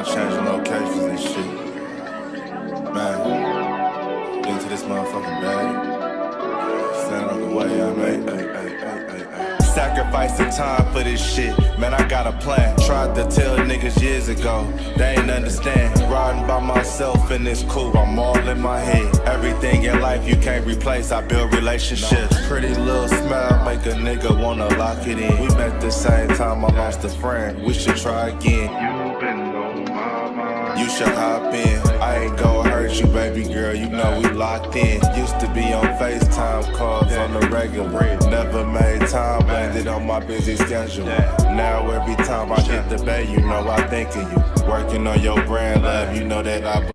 on changing locations and shit. Man, into this motherfucking bag. Stand on the way, I made. Sacrificing time for this shit, man, I got a plan. Tried to tell niggas years ago, they ain't understand. Riding by myself and it's cool, I'm all in my head. Everything in life you can't replace, I build relationships. Pretty little smile make a nigga wanna lock it in. We met the same time I lost a friend, we should try again. You been on my mind, you should hop in. I ain't gon' hurt you, baby girl, you know we locked in. Used to be on FaceTime calls on the regular. Never made time, landed on my busy schedule. Now every time I hit the bay, you know I think of you. Working on your brand, love, you know that I.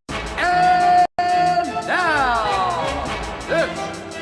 And now, this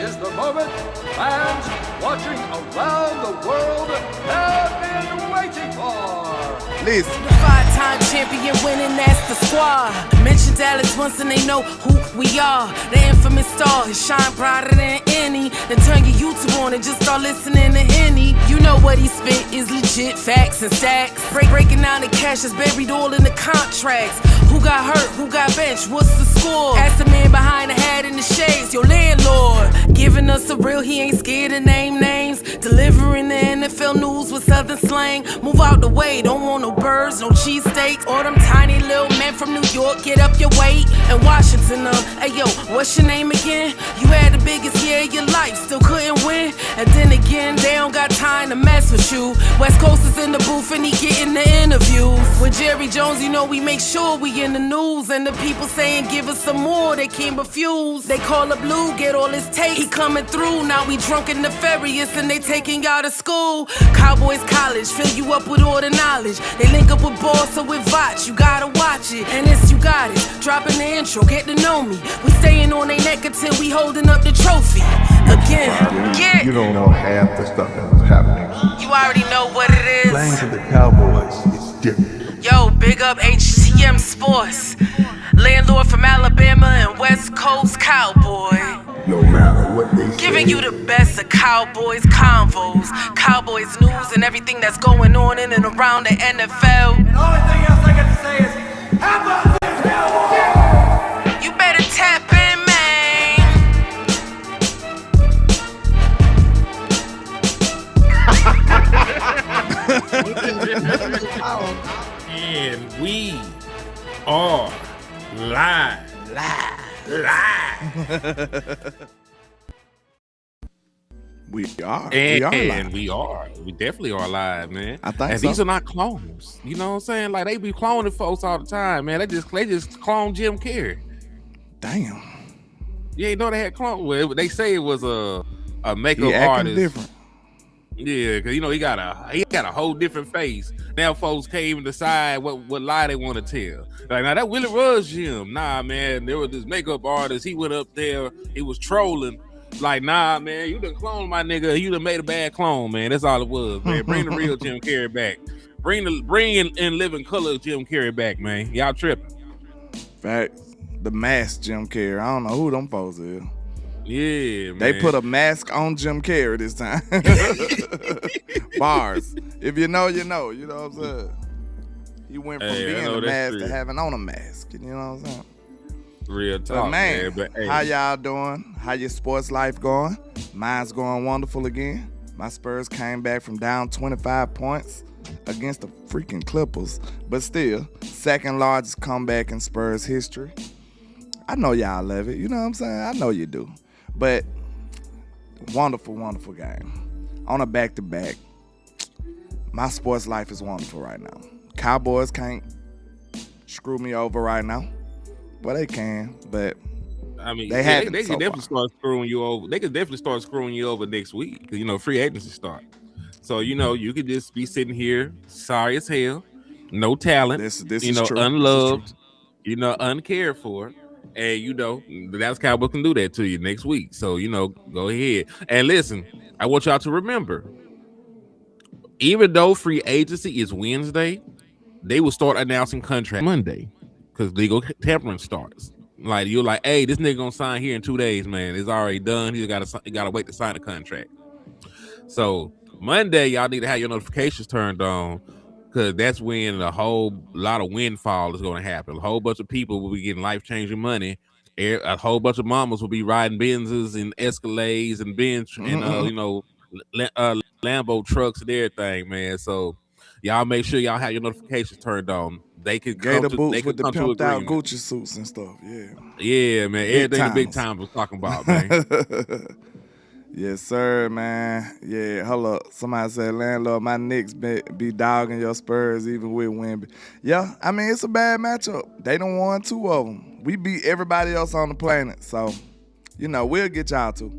is the moment fans watching around the world have been waiting for. Listen. The 5-time champion winning, that's the squad. Mention Dallas once and they know who we are. The infamous star, he shine brighter than any. Then turn your YouTube on and just start listening to Henny. You know what he spit is legit facts and stacks. Breaking down the cash is buried all in the contracts. Who got hurt, who got benched, what's the score? Ask the man behind the hat in the shades, your landlord. Giving us a real, he ain't scared to name names. Delivering the NFL news with southern slang. Move out the way, don't want no birds, no cheesesteaks. Or them tiny little men from New York, get up your weight. And Washington, hey yo, what's your name again? You had the biggest year of your life, still couldn't win. And then again, they don't got time to mess with you. West Coast is in the booth and he getting the interviews. With Jerry Jones, you know we make sure we in the news. And the people saying give us some more, they can't refuse. They call up Blue, get all his tape, he coming through. Now we drunk and nefarious and they taking y'all to school. Cowboys College, fill you up with all the knowledge. They link up with Boss or with Vach, you gotta watch it. And it's you got it, dropping the intro, get to know me. We staying on their neck until we holding up the trophy. Again, You don't know half the stuff that was happening. you already know what it is. Playing for the Cowboys is different. Yo, big up HCM Sports. Landlord from Alabama and West Coast Cowboy. No matter what they say. Giving you the best of Cowboys Convos, Cowboys news and everything that's going on in and around the NFL. And the only thing else I got to say is, how about this Cowboys? You better tap in, man. And we are live. We are. And we definitely are live, man. I think and so. These are not clones. You know what I'm saying? Like they be cloning folks all the time, man. They just clone Jim Carrey. Damn. You ain't know they had clone. Well, they say it was a makeup He acting artist. different. Yeah, because you know he got a whole different face. Now folks can't even decide what lie they want to tell. Like now that really was Jim. Nah, man, there was this makeup artist. He went up there. He was trolling. Like nah, man, you done cloned my nigga. You done made a bad clone, man. That's all it was, man. Bring the real Jim Carrey back. Bring in living color Jim Carrey back, man. Y'all tripping. Fact. The mask Jim Carrey. I don't know who them folks is. Yeah, man. They put a mask on Jim Carrey this time. Bars. If you know, you know. You know what I'm saying? He went from being a mask to having on a mask. You know what I'm saying? Real talk, but man. But, hey. How y'all doing? How your sports life going? Mine's going wonderful again. My Spurs came back from down 25 points against the freaking Clippers. But still, second largest comeback in Spurs history. I know y'all love it. You know what I'm saying? I know you do. But wonderful, wonderful game. On a back-to-back, my sports life is wonderful right now. Cowboys can't screw me over right now. Well, they can, but I mean, they can so definitely start screwing you over. They could definitely start screwing you over next week because, you know, free agency start. So, you know, you could just be sitting here, sorry as hell, no talent, this you is know, true. unloved, you know, uncared for. And, you know, the Dallas Cowboys can do that to you next week. So, you know, go ahead. And listen, I want y'all to remember, even though free agency is Wednesday, they will start announcing contract Monday because legal tampering starts. Like, you're like, hey, this nigga gonna sign here in 2 days, man. It's already done. He gotta wait to sign the contract. So Monday, y'all need to have your notifications turned on because that's when a whole lot of windfall is going to happen. A whole bunch of people will be getting life-changing money. A whole bunch of mamas will be riding Benzes and Escalades and Benz and Lambo trucks and everything, man. So y'all make sure y'all have your notifications turned on. They can come Gator to boots with the pimped out agreement. Gucci suits and stuff. Yeah. Yeah, man. Big Everything the big timers. time was talking about, man. Yes, sir, man. Yeah, hold up. Somebody said, landlord, my Knicks be dogging your Spurs even with Wemby. Yeah, I mean, it's a bad matchup. They done won 2 of them. We beat everybody else on the planet. So, we'll get y'all too.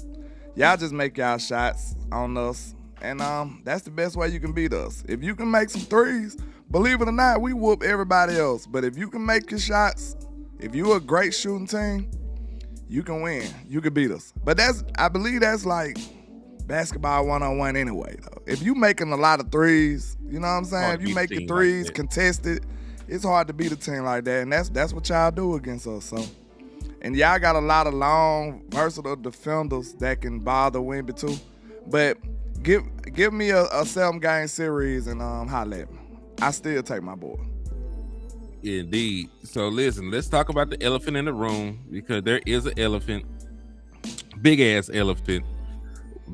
Y'all just make y'all shots on us. And that's the best way you can beat us. If you can make some threes, believe it or not, we whoop everybody else. But if you can make your shots, if you're a great shooting team, you can win. You can beat us. But I believe that's like basketball 1-on-1 anyway, though. If you making a lot of threes, you know what I'm saying? If you make your threes contested, it's hard to beat a team like that. And that's what y'all do against us. So, and y'all got a lot of long, versatile defenders that can bother Wemby too. But give me a 7-game series and holla at me. I still take my boy. Indeed. So listen, let's talk about the elephant in the room because there is an elephant, big ass elephant.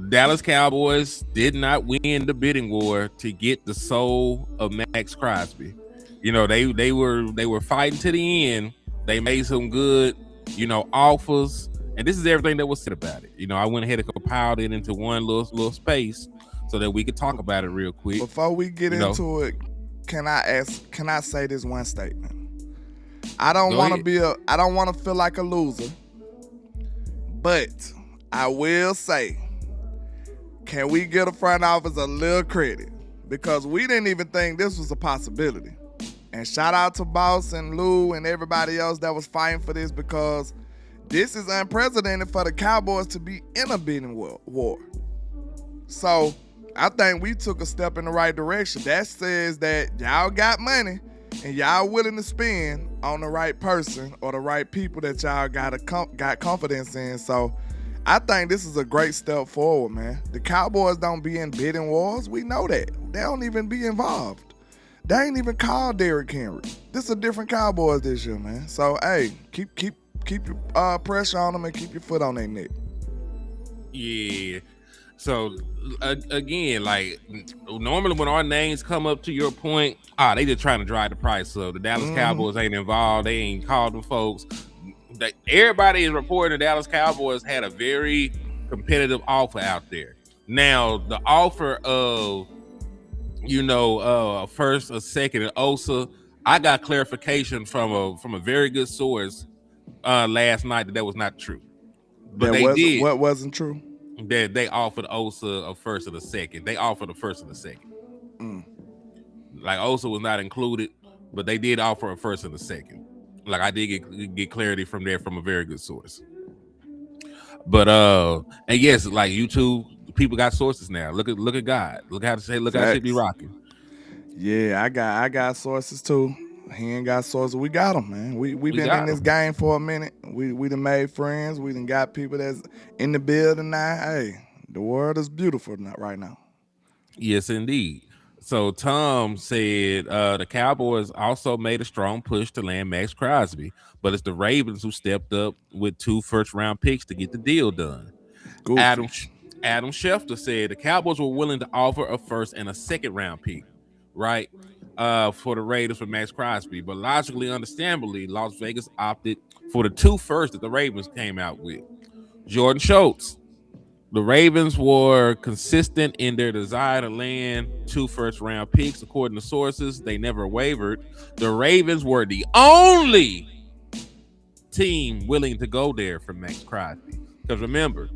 Dallas Cowboys did not win the bidding war to get the soul of Maxx Crosby. They were fighting to the end. They made some good, offers, and this is everything that was said about it. I went ahead and compiled it into one little space so that we could talk about it real quick. Before we get into it, can I say this one statement? I don't want to feel like a loser, but I will say, can we give the front office a little credit? Because we didn't even think this was a possibility. And shout out to Boss and Lou and everybody else that was fighting for this, because this is unprecedented for the Cowboys to be in a bidding war. So I think we took a step in the right direction. That says that y'all got money and y'all willing to spend on the right person or the right people that y'all got confidence in. So I think this is a great step forward, man. The Cowboys don't be in bidding wars. We know that. They don't even be involved. They ain't even called Derrick Henry. This is a different Cowboys this year, man. So, hey, keep your pressure on them and keep your foot on their neck. Yeah. So again, like normally when our names come up to your point, they just trying to drive the price up. The Dallas Cowboys ain't involved. They ain't called them folks. Everybody is reporting the Dallas Cowboys had a very competitive offer out there. Now the offer of a first, a second, and Osa, I got clarification from a very good source last night that was not true. But did. What wasn't true? That they offered Osa a first and a second. They offered a first and a second. Like Osa was not included, but they did offer a first and a second. Like I did get clarity from there from a very good source. But and yes, like YouTube, people got sources now. Look at God. Look how shit be rocking. Yeah, I got sources too. He ain't got sources. We got them, man. We been in this game for a minute. We done made friends. We done got people that's in the building now. Hey, the world is beautiful right now. Yes, indeed. So Tom said the Cowboys also made a strong push to land Maxx Crosby, but it's the Ravens who stepped up with 2 first-round picks to get the deal done. Goofy. Adam Schefter said the Cowboys were willing to offer a first and a second-round pick, right, for the Raiders for Maxx Crosby, but logically, understandably, Las Vegas opted for the 2 first that the Ravens came out with. Jordan Schultz. The Ravens were consistent in their desire to land 2 first-round picks. According to sources, they never wavered. The Ravens were the only team willing to go there for Maxx Crosby. Because remember,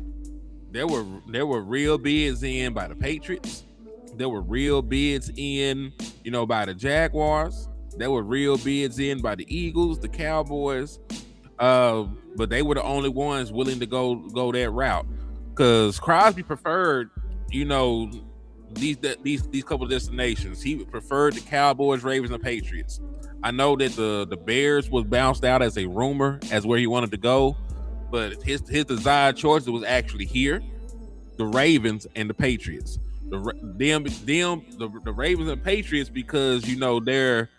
there were real bids in by the Patriots. There were real bids in, by the Jaguars. There were real bids in by the Eagles, the Cowboys. But they were the only ones willing to go that route. Because Crosby preferred, these couple of destinations. He preferred the Cowboys, Ravens, and Patriots. I know that the Bears was bounced out as a rumor as where he wanted to go, but his desired choice was actually here, the Ravens and the Patriots. the Ravens and Patriots because they're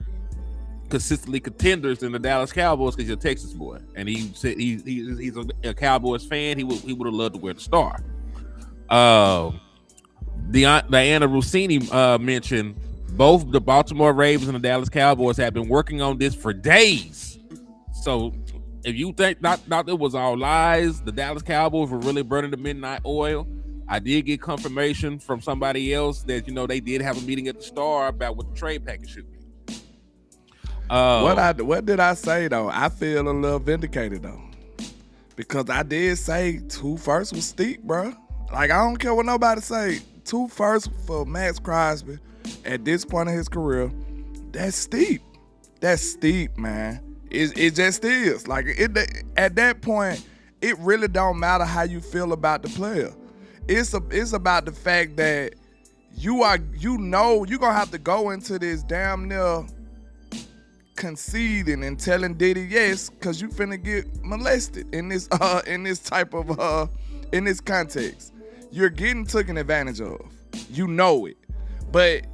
consistently contenders in the Dallas Cowboys because he's a Texas boy, and he said he's a Cowboys fan. He would have loved to wear the star. Diana Rossini mentioned both the Baltimore Ravens and the Dallas Cowboys have been working on this for days. So if you think not it was all lies, the Dallas Cowboys were really burning the midnight oil. I did get confirmation from somebody else that they did have a meeting at the Star about what the trade package should be. What did I say though? I feel a little vindicated though, because I did say 2 firsts was steep, bro. Like I don't care what nobody say. 2 firsts for Maxx Crosby at this point in his career, that's steep. That's steep, man. It just is. Like at that point, it really don't matter how you feel about the player. It's about the fact that you're gonna have to go into this damn near conceding and telling Diddy yes, cause you finna get molested in this type of in this context. You're getting taken advantage of. You know it. But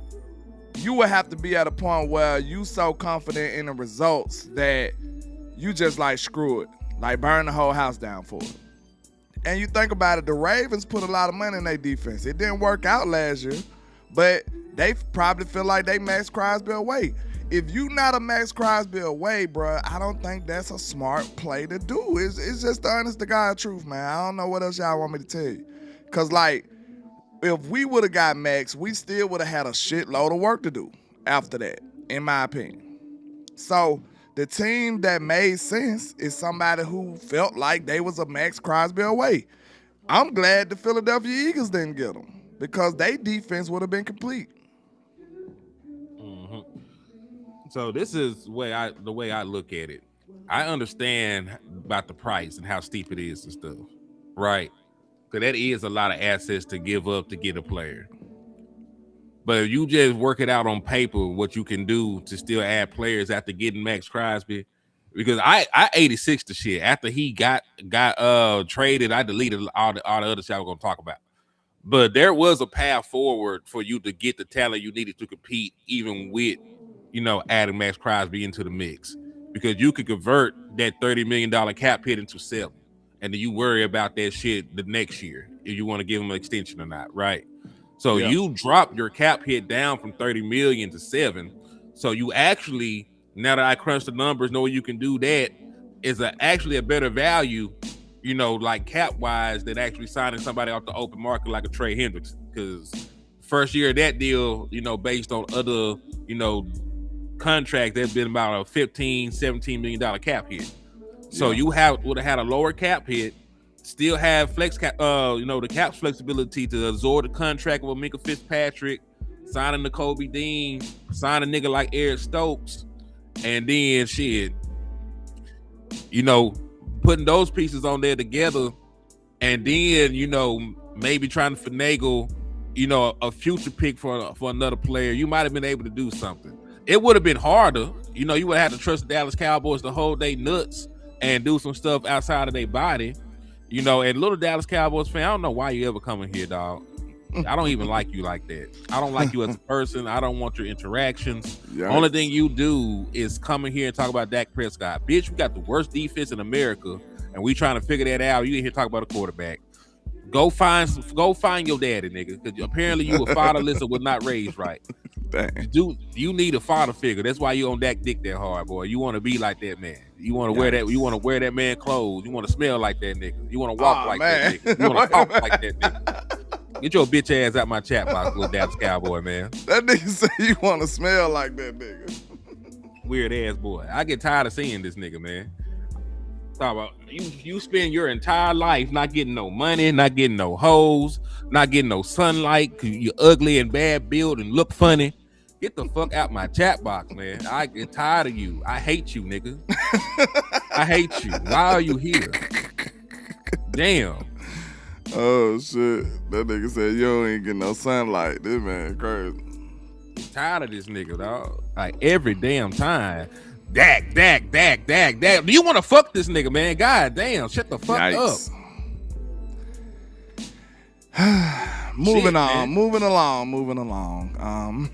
you would have to be at a point where you so confident in the results that you just like screw it. Like burn the whole house down for it. And you think about it, the Ravens put a lot of money in their defense. It didn't work out last year, but they probably feel like they Maxx Crosby away. If you not a Maxx Crosby away, bro, I don't think that's a smart play to do. It's just the honest to God truth, man. I don't know what else y'all want me to tell you. Because, like, if we would have got Maxx, we still would have had a shitload of work to do after that, in my opinion. So the team that made sense is somebody who felt like they was a Maxx Crosby away. I'm glad the Philadelphia Eagles didn't get them because their defense would have been complete. Mm-hmm. So this is the way I look at it. I understand about the price and how steep it is and stuff, right? Because that is a lot of assets to give up to get a player. But if you just work it out on paper, what you can do to still add players after getting Maxx Crosby, because I 86 the shit after he got traded. I deleted all the other shit I was gonna talk about. But there was a path forward for you to get the talent you needed to compete, even with adding Maxx Crosby into the mix, because you could convert that $30 million cap hit into 7. And then you worry about that shit the next year if you want to give him an extension or not, right? So you drop your cap hit down from 30 million to 7. So you actually, now that I crunch the numbers, know you can do that, is actually a better value, like cap wise, than actually signing somebody off the open market like a Trey Hendrickson. Because first year of that deal, based on other, contracts, there's been about a $15-17 million cap hit. So you would have had a lower cap hit, still have flex cap, the cap's flexibility to absorb the contract with Minka Fitzpatrick, signing the Kobe Dean, sign a nigga like Eric Stokes, and then putting those pieces on there together, and then maybe trying to finagle, a future pick for another player. You might have been able to do something. It would have been harder. You would have had to trust the Dallas Cowboys to hold they nuts and do some stuff outside of their body, and little Dallas Cowboys fan, I don't know why you ever coming here, dog. I don't even like you like that. I don't like you as a person. I don't want your interactions. Yes. Only thing you do is come in here and talk about Dak Prescott. Bitch, we got the worst defense in America, and we trying to figure that out. You in here talk about a quarterback. Go find your daddy, nigga, because apparently you were fatherless or was not raised right. You need a father figure. That's why you on Dak dick that hard, boy. You want to be like that man. You want to wear that. You want to wear that man clothes. You want to smell like that nigga. You want to walk that nigga. You want to talk like that nigga. Get your bitch ass out my chat box, little Dallas Cowboy, man. That nigga say you want to smell like that nigga. Weird ass boy. I get tired of seeing this nigga, man. Talk about you spend your entire life not getting no money, not getting no hoes, not getting no sunlight because you're ugly and bad build and look funny. Get the fuck out my chat box, man. I get tired of you. I hate you, nigga. I hate you. Why are you here? Damn. Oh, shit. That nigga said you ain't getting no sunlight. This man crazy. Tired of this nigga, dog. Like, every damn time. Dak. Do you want to fuck this nigga, man? God damn. Shut the fuck up. moving man. moving along.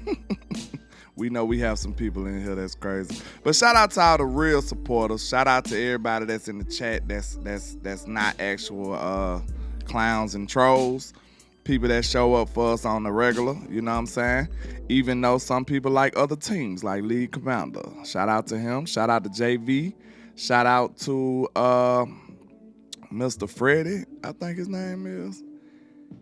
We know we have some people in here that's crazy. But shout out to all the real supporters. Shout out to everybody that's in the chat that's not actual clowns and trolls. People that show up for us on the regular, you know what I'm saying? Even though some people like other teams, like League Commander. Shout out to him. Shout out to JV. Shout out to Mr. Freddie, I think his name is.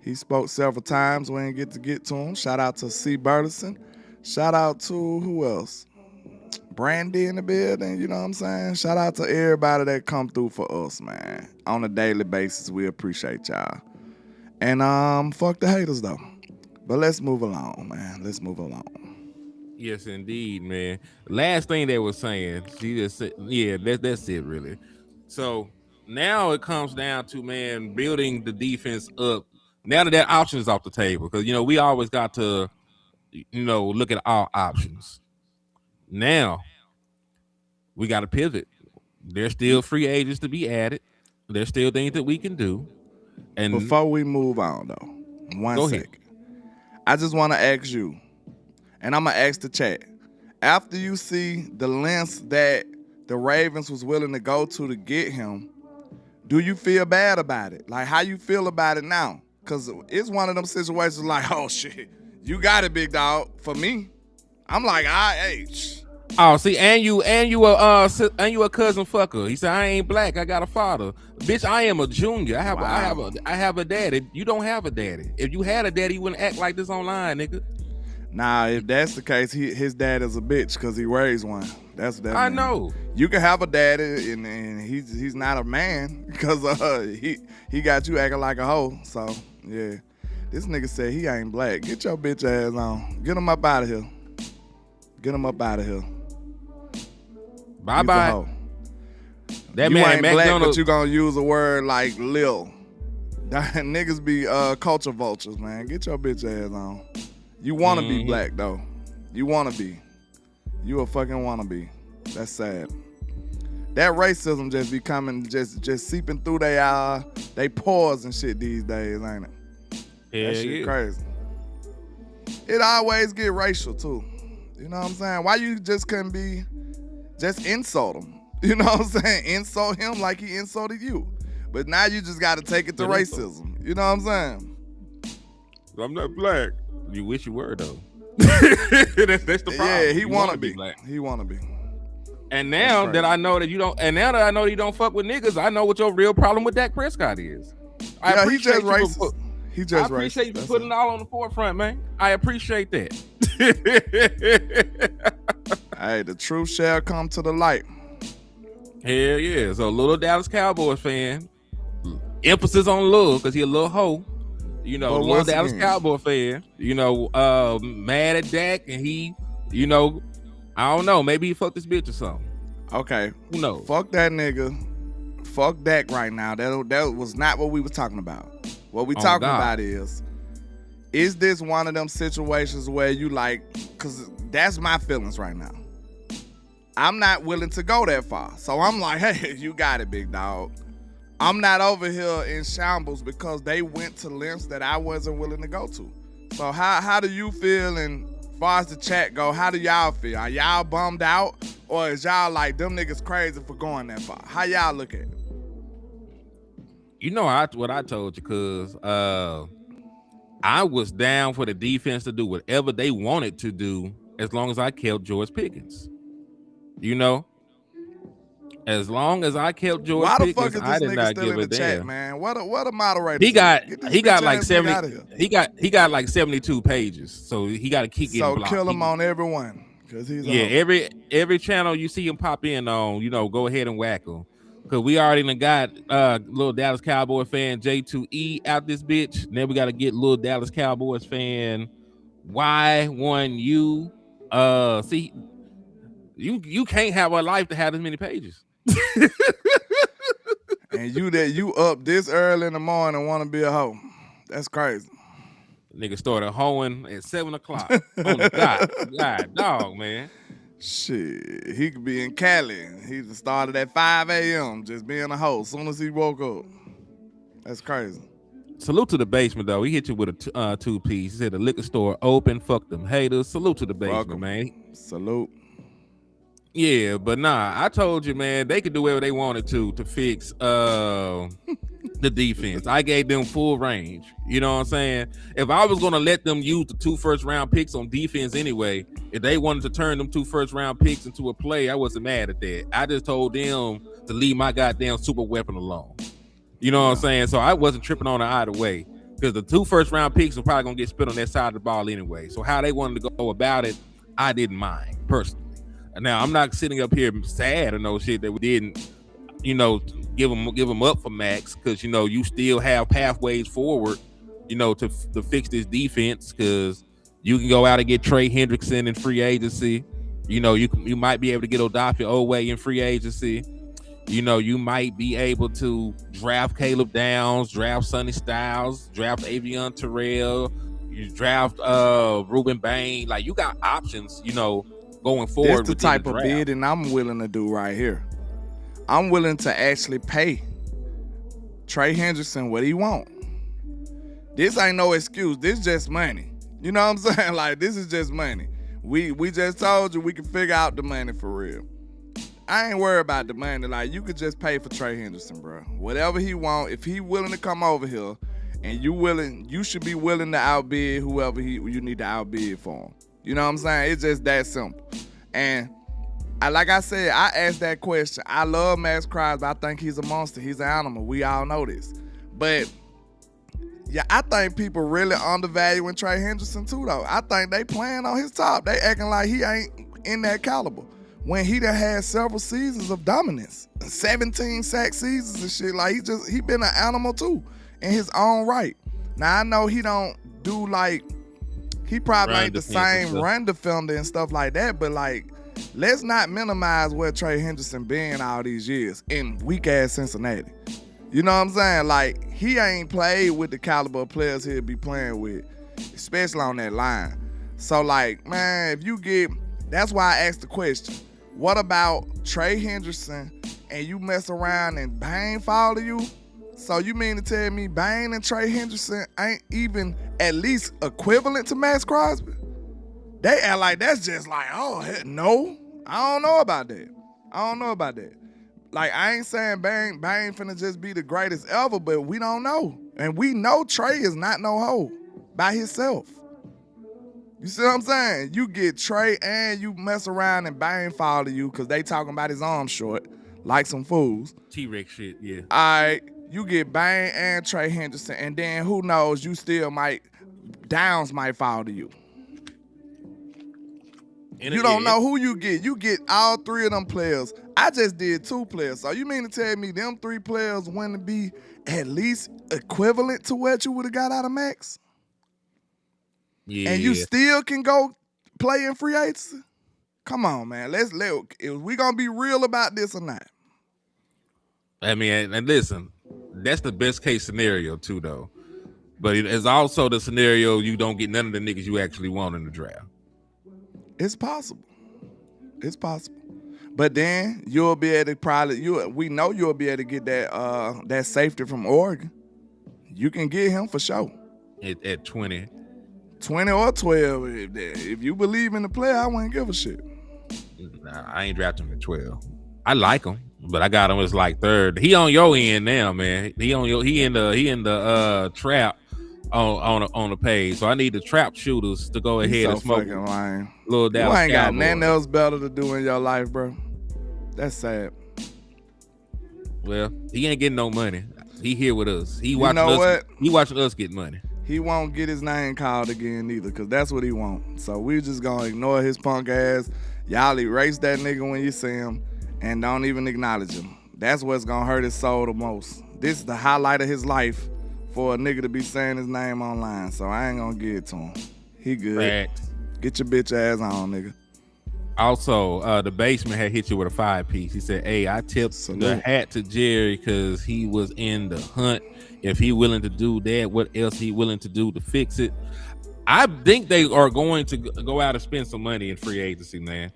He spoke several times. We didn't get to him. Shout out to C. Burleson. Shout out to who else? Brandy in the building, you know what I'm saying? Shout out to everybody that come through for us, man. On a daily basis, we appreciate y'all. And fuck the haters though. But let's move along, man. Let's move along. Yes, indeed, man. Last thing they were saying, she just said, yeah, that's it really. So now it comes down to, man, building the defense up. Now that option is off the table, because we always got to look at our options. Now we got to pivot. There's still free agents to be added. There's still things that we can do. And before we move on though, one second. I just want to ask you, and I'm gonna ask the chat. After you see the lengths that the Ravens was willing to go to get him, do you feel bad about it? Like, how you feel about it now? Because it's one of them situations like, oh shit, you got it, big dog. For me, I'm like, oh, see, and you a cousin fucker. He said, I ain't black. I got a father. Bitch, I am a junior. I have a daddy. You don't have a daddy. If you had a daddy, you wouldn't act like this online, nigga. Nah, if that's the case, his dad is a bitch because he raised one. That's that. I know. You can have a daddy and he's not a man because he got you acting like a hoe. So yeah, this nigga said he ain't black. Get your bitch ass on. Get him up out of here. Get him up out of here. Bye bye. That you man ain't McDonald's. black, but you gonna use a word like lil. Niggas be culture vultures, man. Get your bitch ass on. You wanna be black though. You wanna be. You a fucking wanna be. That's sad. That racism just be coming, just seeping through they pores and shit these days, ain't it? Yeah, that shit crazy. It always get racial too. You know what I'm saying? Why you just couldn't be, just insult him? You know what I'm saying? Insult him like he insulted you. But now you just got to take it to racism. You know what I'm saying? I'm not black. You wish you were though. that's the problem. Yeah, he wanna be be. black. He wanna be. And now that I know that you don't, and now that I know you don't fuck with niggas, I know what your real problem with Dak Prescott is. He just racist. I appreciate you putting it all on the forefront, man. I appreciate that. Hey, the truth shall come to the light. Hell yeah. So little Dallas Cowboys fan, emphasis on love because he a little hoe. Little Dallas Cowboy fan, mad at Dak and he, I don't know, maybe he fucked this bitch or something. Okay. Who knows? Fuck that nigga. Fuck Dak right now. That was not what we were talking about. What we talking about is this one of them situations where you like, because that's my feelings right now. I'm not willing to go that far. So I'm like, hey, you got it, big dog. I'm not over here in shambles because they went to lengths that I wasn't willing to go to. So how do you feel, and as far as the chat go, how do y'all feel? Are y'all bummed out, or is y'all like, them niggas crazy for going that far? How y'all look at it? What I told you, cuz I was down for the defense to do whatever they wanted to do as long as I kept George Pickens. As long as I kept George Pickens, I did not give a damn. Man, what a moderator. He got like 70. He got like 72 pages, so he got to keep getting blocked. So kill him on everyone, cause he's every channel you see him pop in on, go ahead and whack him. Cause we already done got little Dallas Cowboy fan J2E out this bitch. Then we got to get little Dallas Cowboys fan Y1U. See, you can't have a life to have this many pages. And you up this early in the morning and want to be a hoe. That's crazy. Nigga started hoeing at 7 o'clock on the dot. God dog, man. Shit, he could be in Cali. He started at 5 a.m. just being a hoe as soon as he woke up. That's crazy. salute to the basement though. He hit you with a 2-piece. He said the liquor store open. Fuck them haters. Salute to the basement, man. Salute. Yeah, but nah, I told you, man, they could do whatever they wanted to fix the defense. I gave them full range. You know what I'm saying? If I was gonna let them use the 2 first-round picks on defense anyway, if they wanted to turn them 2 first-round picks into a play, I wasn't mad at that. I just told them to leave my goddamn super weapon alone. You know what I'm saying? So I wasn't tripping on it either way, because the 2 first-round picks are probably gonna get spit on that side of the ball anyway. So how they wanted to go about it, I didn't mind personally. Now I'm not sitting up here sad or no shit that we didn't, you know, give them up for Maxx, because you know you still have pathways forward, you know, to fix this defense, because you can go out and get Trey Hendrickson in free agency. You know, you might be able to get Odafe Owe in free agency. You know, you might be able to draft Caleb Downs, draft Sonny Styles, draft Avion Terrell, you draft Ruben Bain. Like, you got options, you know, going forward. This the type of bidding I'm willing to do right here. I'm willing to actually pay Trey Hendrickson what he want. This ain't no excuse. This just money. You know what I'm saying? Like, this is just money. We just told you we can figure out the money for real. I ain't worried about the money. Like, you could just pay for Trey Hendrickson, bro. Whatever he want. If he willing to come over here and you should be willing to outbid whoever you need to outbid for him. You know what I'm saying? It's just that simple. And like I said, I asked that question. I love Maxx Crosby. I think he's a monster. He's an animal. We all know this. But yeah, I think people really undervaluing Trey Hendrickson too, though. I think they playing on his top. They acting like he ain't in that caliber, when he done had several seasons of dominance, 17 sack seasons and shit. Like, he been an animal too in his own right. Now I know he don't do like, he probably ain't the same run defender and stuff like that, but like, let's not minimize where Trey Hendrickson been all these years in weak ass Cincinnati. You know what I'm saying? Like, he ain't played with the caliber of players he'll be playing with, especially on that line. So like, man, that's why I asked the question. What about Trey Hendrickson and you mess around and Bain fall to you? So you mean to tell me Bain and Trey Hendrickson ain't even at least equivalent to Maxx Crosby? They act like that's just like, oh, no. I don't know about that. Like, I ain't saying Bain finna just be the greatest ever, but we don't know. And we know Trey is not no hoe by himself. You see what I'm saying? You get Trey and you mess around and Bain fall to you because they talking about his arm short like some fools. T-Rex shit, yeah. All right, you get Bain and Trey Hendrickson, and then who knows, Downs might fall to you. You don't know who you get. You get all 3 of them players. I just did 2 players. So you mean to tell me them 3 players wouldn't be at least equivalent to what you would have got out of Maxx? Yeah. And you still can go play in free agency? Come on, man. We gonna be real about this or not? I mean, and listen, that's the best case scenario too, though. But it's also the scenario you don't get none of the niggas you actually want in the draft. It's possible. But then you'll be able to we know you'll be able to get that safety from Oregon. You can get him for sure. At 20. 20 or 12. If you believe in the player, I wouldn't give a shit. Nah, I ain't drafting him at 12. I like him, but I got him as like 3rd. He on your end now, man. He in the trap on the page. So I need the trap shooters to go ahead and smoke. Fucking lying. Little Dallas You ain't got Cowboys. nothing else better to do in your life, bro. That's sad. Well, he ain't getting no money. He here with us. He watching us get money. He won't get his name called again either, because that's what he wants. So we just gonna ignore his punk ass. Y'all erase that nigga when you see him and don't even acknowledge him. That's what's gonna hurt his soul the most. This is the highlight of his life for a nigga to be saying his name online. So I ain't gonna give it to him. He good. Facts. Get your bitch ass on, nigga. Also, the basement had hit you with a 5-piece. He said, hey, I tipped the hat to Jerry because he was in the hunt. If he willing to do that, what else he willing to do to fix it? I think they are going to go out and spend some money in free agency, man.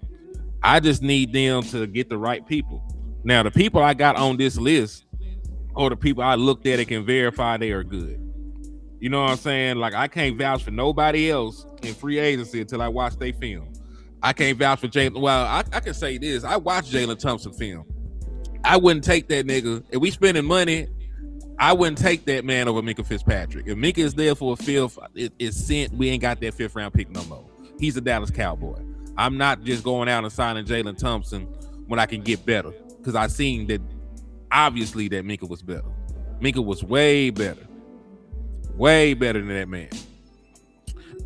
I just need them to get the right people. Now, the people I got on this list are the people I looked at and can verify they are good. You know what I'm saying? Like I can't vouch for nobody else in free agency until I watch their film. I can't vouch for Jalen. Well, I can say this. I watched Jalen Thompson film. I wouldn't take that nigga. If we spending money, I wouldn't take that man over Minka Fitzpatrick. If Minka is there for a fifth, it's sent. We ain't got that fifth round pick no more. He's a Dallas Cowboy. I'm not just going out and signing Jalen Thompson when I can get better, because I seen that obviously that Minka was better. Minka was way better than that man.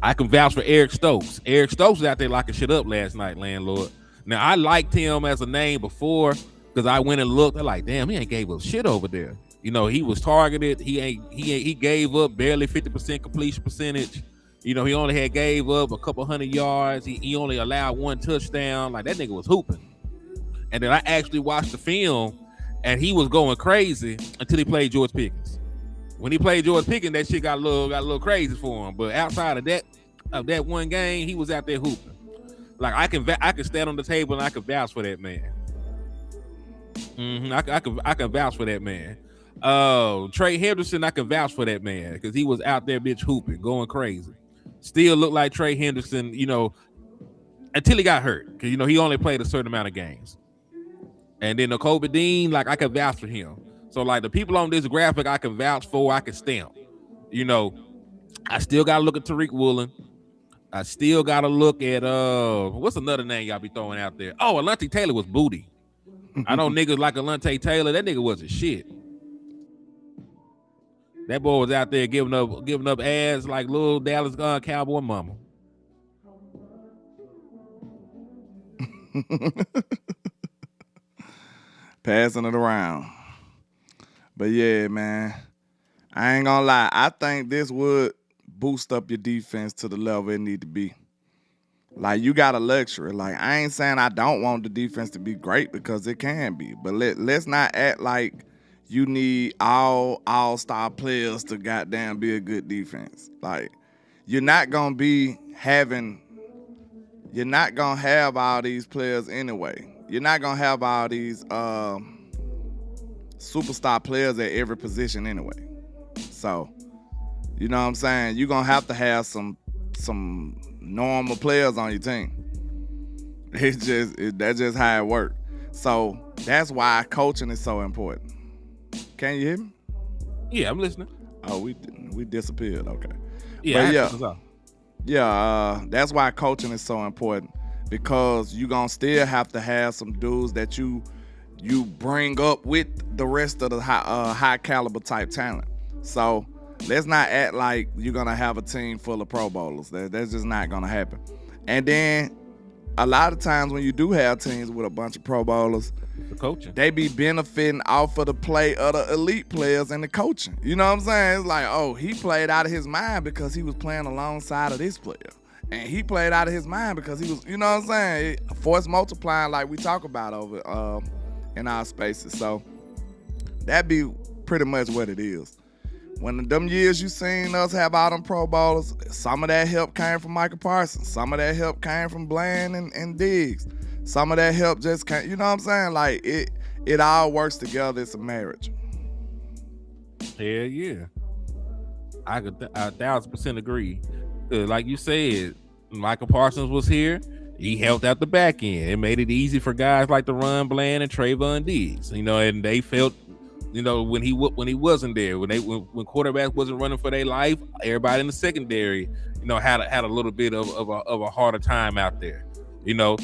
I can vouch for Eric Stokes. Eric Stokes was out there locking shit up last night, LandLord. Now I liked him as a name before because I went and looked. I'm like, damn, he ain't gave up shit over there. You know, he was targeted. He gave up barely 50% completion percentage. You know, he only had gave up a couple 100 yards. He only allowed one touchdown. Like that nigga was hooping. And then I actually watched the film, and he was going crazy until he played George Pickens. When he played George Pickens, that shit got a little crazy for him. But outside of that one game, he was out there hooping. Like I can stand on the table and I can vouch for that man. I can vouch for that man. Trey Henderson, I can vouch for that man because he was out there bitch hooping, going crazy. Still looked like Trey Henderson, you know, until he got hurt. Because, you know, he only played a certain amount of games. And then the Kobe Dean, like I can vouch for him. So like the people on this graphic I can vouch for, I can stamp. You know, I still gotta look at Tariq Woolen. I still gotta look at what's another name y'all be throwing out there? Oh, Alontae Taylor was booty. I know niggas like Alontae Taylor. That nigga wasn't shit. That boy was out there giving up ass like little Dallas Cowboy mama. Passing it around. But yeah, man, I ain't gonna lie. I think this would boost up your defense to the level it need to be. Like, you got a luxury. Like, I ain't saying I don't want the defense to be great because it can be. But let's not act like you need all-star players to goddamn be a good defense. Like, you're not gonna have all these players anyway. You're not gonna have all these superstar players at every position anyway. So, you know what I'm saying? You're gonna have to have some normal players on your team. That's just how it works. So that's why coaching is so important. Can you hear me? Yeah, I'm listening. Oh, we disappeared. Okay. Yeah. That's why coaching is so important, because you're gonna still have to have some dudes that you bring up with the rest of the high caliber type talent. So let's not act like you're gonna have a team full of Pro Bowlers. That's just not gonna happen. And then a lot of times when you do have teams with a bunch of Pro Bowlers, the coaching, they be benefiting off of the play of the elite players and the coaching. You know what I'm saying? It's like, oh, he played out of his mind because he was playing alongside of this player. And he played out of his mind because he was, you know what I'm saying? Force multiplying like we talk about over in our spaces. So that be pretty much what it is. When them years you seen us have all them Pro Bowlers, some of that help came from Michael Parsons. Some of that help came from Bland and Diggs. Some of that help just came, you know what I'm saying? Like, it all works together. It's a marriage. Hell yeah. I could 1,000% agree. Like you said, Michael Parsons was here. He helped out the back end. It made it easy for guys like Deron Bland and Trayvon Diggs. You know, and they felt, you know, when he wasn't there, when quarterbacks wasn't running for their life, everybody in the secondary, you know, had a little bit of a harder time out there. You know,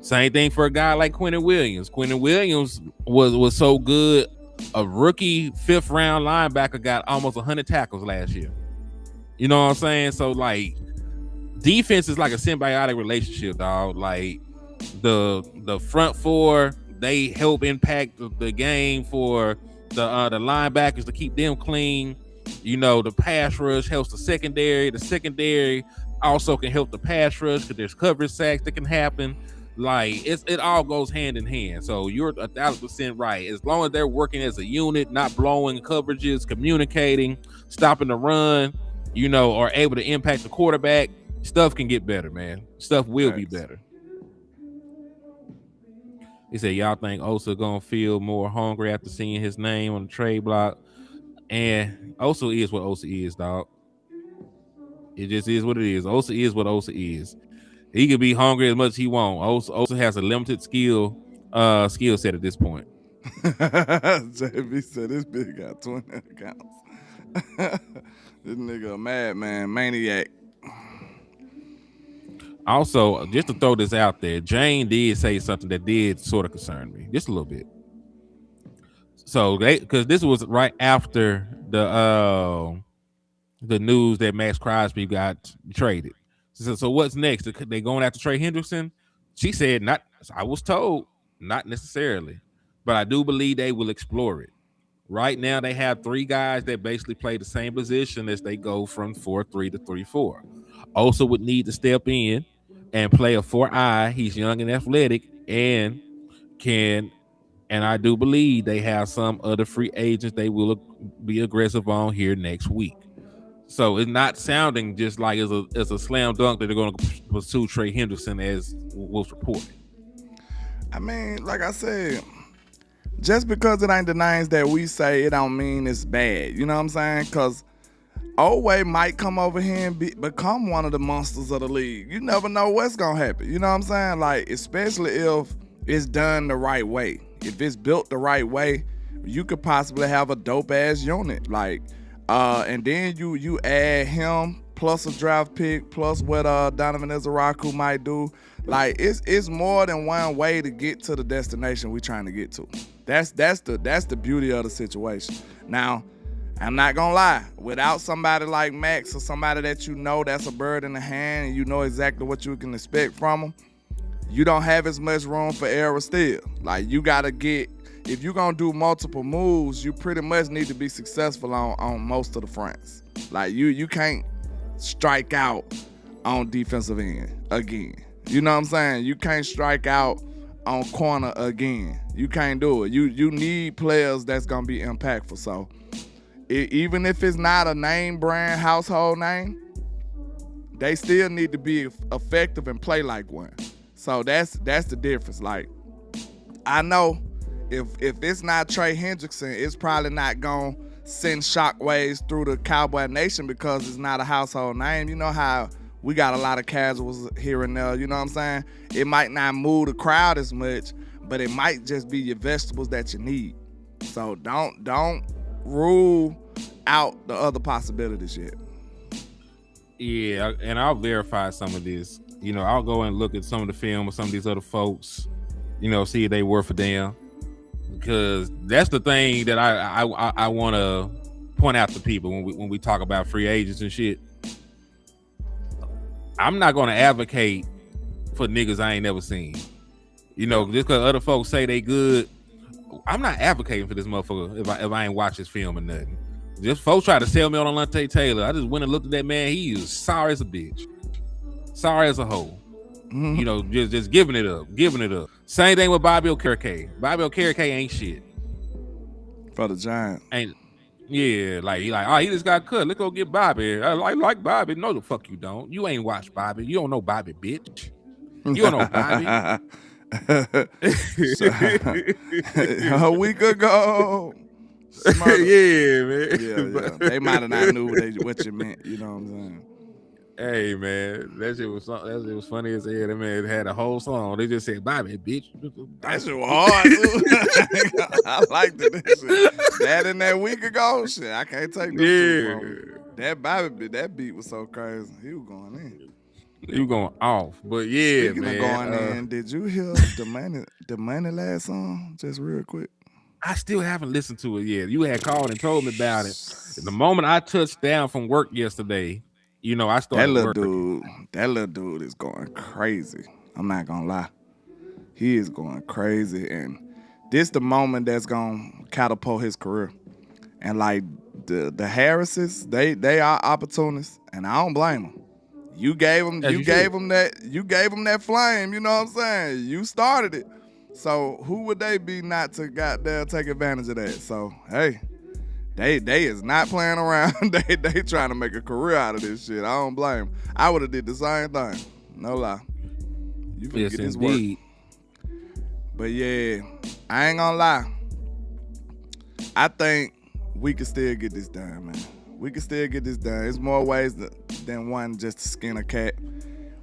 same thing for a guy like Quentin Williams. Quentin Williams was so good. A rookie 5th round linebacker got almost 100 tackles last year. You know what I'm saying? So like, defense is like a symbiotic relationship, dog. Like the front four, they help impact the game for the linebackers to keep them clean. You know, the pass rush helps the secondary. The secondary also can help the pass rush because there's coverage sacks that can happen. Like it all goes hand in hand. So you're 1,000% right. As long as they're working as a unit, not blowing coverages, communicating, stopping the run, you know, or able to impact the quarterback, stuff can get better, man. Stuff will be better. He said, y'all think Osa gonna feel more hungry after seeing his name on the trade block? And Osa is what Osa is, dog. It just is what it is. Osa is what Osa is. He can be hungry as much as he wants. Osa has a limited skill set at this point. JB said this bitch got 20 accounts. This nigga a madman, maniac. Also, just to throw this out there, Jane did say something that did sort of concern me, just a little bit. So because this was right after the news that Maxx Crosby got traded. So what's next? They going after Trey Hendrickson? She said not. I was told not necessarily, but I do believe they will explore it. Right now, they have 3 guys that basically play the same position as they go from 4-3 to 3-4. Also would need to step in and play a 4-eye. He's young and athletic and can, and I do believe they have some other free agents they will be aggressive on here next week. So it's not sounding just like it's a slam dunk that they're going to pursue Trey Hendrickson as was reported. I mean, like I said, just because it ain't the names that we say, it don't mean it's bad. You know what I'm saying? Because Oweh might come over here and become one of the monsters of the league. You never know what's going to happen. You know what I'm saying? Like, especially if it's done the right way. If it's built the right way, you could possibly have a dope-ass unit. Like, and then you add him plus a draft pick plus what Donovan Izaraku might do. Like, it's more than one way to get to the destination we're trying to get to. That's the beauty of the situation. Now, I'm not gonna lie, without somebody like Maxx or somebody that you know that's a bird in the hand and you know exactly what you can expect from them, you don't have as much room for error still. Like, you gotta get, if you're gonna do multiple moves, you pretty much need to be successful on most of the fronts. Like, you can't strike out on defensive end again. You know what I'm saying? You can't strike out on corner again. You can't do it. You need players that's gonna be impactful. So even if it's not a name brand household name, they still need to be effective and play like one. So that's the difference. Like, I know if it's not Trey Hendrickson, it's probably not gonna send shockwaves through the Cowboy Nation because it's not a household name. You know how we got a lot of casuals here and there, you know what I'm saying? It might not move the crowd as much, but it might just be your vegetables that you need. So don't rule out the other possibilities yet. Yeah, and I'll verify some of this. You know, I'll go and look at some of the film with some of these other folks, you know, see if they worth a damn. Because that's the thing that I want to point out to people when we talk about free agents and shit. I'm not going to advocate for niggas I ain't never seen. You know, just because other folks say they good, I'm not advocating for this motherfucker if I ain't watch his film or nothing. Just folks try to sell me on Alontae Taylor. I just went and looked at that man. He is sorry as a bitch. Sorry as a hoe. Mm-hmm. You know, just giving it up. Same thing with Bobby Okereke. Bobby Okereke ain't shit. For the Giants. Ain't. Yeah, like he just got cut. Let's go get Bobby. I like Bobby. No, the fuck you don't. You ain't watched Bobby. You don't know Bobby, bitch. You don't know Bobby. A week ago. Yeah, man. Yeah. They might have not knew what you meant. You know what I'm saying? Hey, man, that shit was funny as hell. That man had a whole song. They just said, Bobby, bitch. That shit was hard, too. I liked that shit. That and that week ago, shit, I can't take no shit from him. That Bobby, that beat was so crazy. He was going in. He was going off. But yeah, Speaking man. Of going in, did you hear the money last song? Just real quick. I still haven't listened to it yet. You had called and told me about it. The moment I touched down from work yesterday, you know, I started That little dude is going crazy. I'm not gonna lie. He is going crazy, and this the moment that's gonna catapult his career. And like the Harrises, they are opportunists, and I don't blame them. You gave them that flame. You know what I'm saying? You started it. So who would they be not to goddamn take advantage of that? So hey. They is not playing around. they trying to make a career out of this shit. I don't blame them. I would have did the same thing. No lie. You can get this work. But yeah, I ain't gonna lie. I think we can still get this done, man. We can still get this done. It's more ways than one just to skin a cat.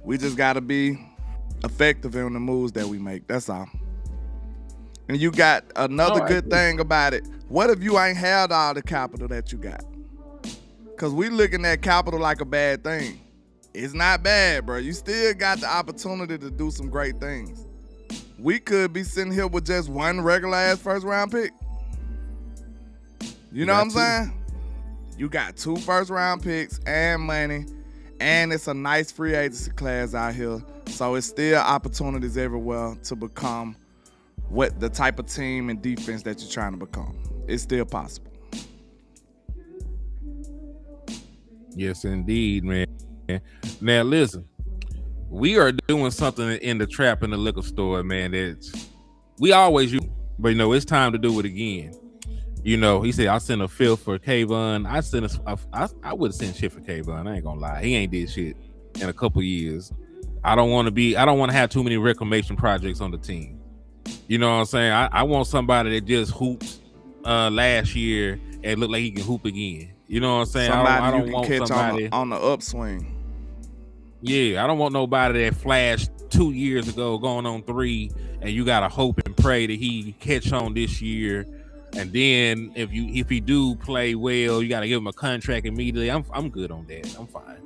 We just gotta be effective in the moves that we make. That's all. And you got another good thing about it. What if you ain't had all the capital that you got? Cause we looking at capital like a bad thing. It's not bad, bro. You still got the opportunity to do some great things. We could be sitting here with just one regular ass first round pick. You know what I'm saying? You got 2 first round picks and money, and it's a nice free agency class out here. So it's still opportunities everywhere to become what the type of team and defense that you're trying to become. It's still possible. Yes, indeed, man. Now listen, we are doing something in the trap in the liquor store, man. That's we always use, but it's time to do it again. He said I sent a fifth for Kayvon. I would have sent shit for Kayvon. I ain't gonna lie, he ain't did shit in a couple years. I don't want to have too many reclamation projects on the team. You know what I'm saying? I want somebody that just hooped last year and look like he can hoop again. You know what I'm saying? I don't want somebody on the upswing. Yeah, I don't want nobody that flashed 2 years ago, going on 3, and you gotta hope and pray that he catch on this year. And then if he do play well, you gotta give him a contract immediately. I'm good on that. I'm fine.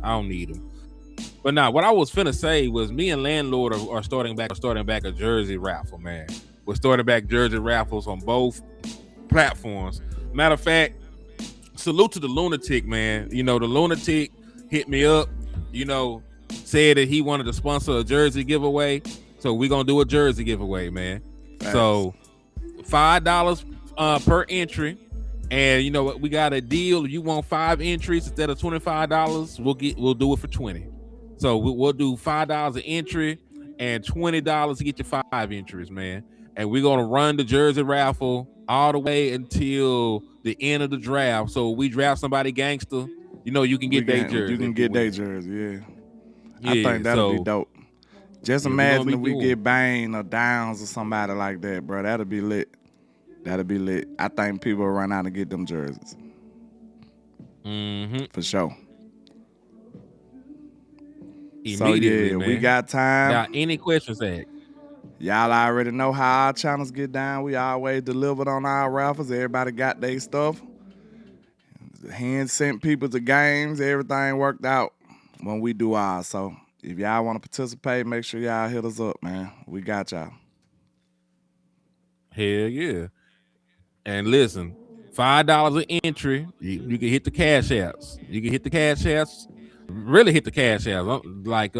I don't need him. But now, what I was finna say was, me and LandLord are starting back a jersey raffle, man. We're starting back jersey raffles on both platforms. Matter of fact, salute to the Lunatic, man. The Lunatic hit me up. Said that he wanted to sponsor a jersey giveaway. So we're going to do a jersey giveaway, man. Thanks. So $5 per entry. And we got a deal. If you want 5 entries instead of $25, we'll do it for 20. So we'll do $5 an entry and $20 to get your 5 entries, man. And we're going to run the jersey raffle all the way until the end of the draft. So we draft somebody gangster, you can get their jersey. You can get their jersey, yeah. I think that'll be dope. Just imagine if we get Bane or Downs or somebody like that, bro. That'll be lit. I think people will run out and get them jerseys. Mm-hmm. For sure. So yeah, man. We got time. Now, any questions, Zach? Y'all already know how our channels get down. We always delivered on our raffles. Everybody got their stuff. Hand sent people to games. Everything worked out when we do ours. So if y'all want to participate, make sure y'all hit us up, man. We got y'all. Hell yeah. And listen, $5 an entry. You can hit the cash apps. Really hit the cash apps. Like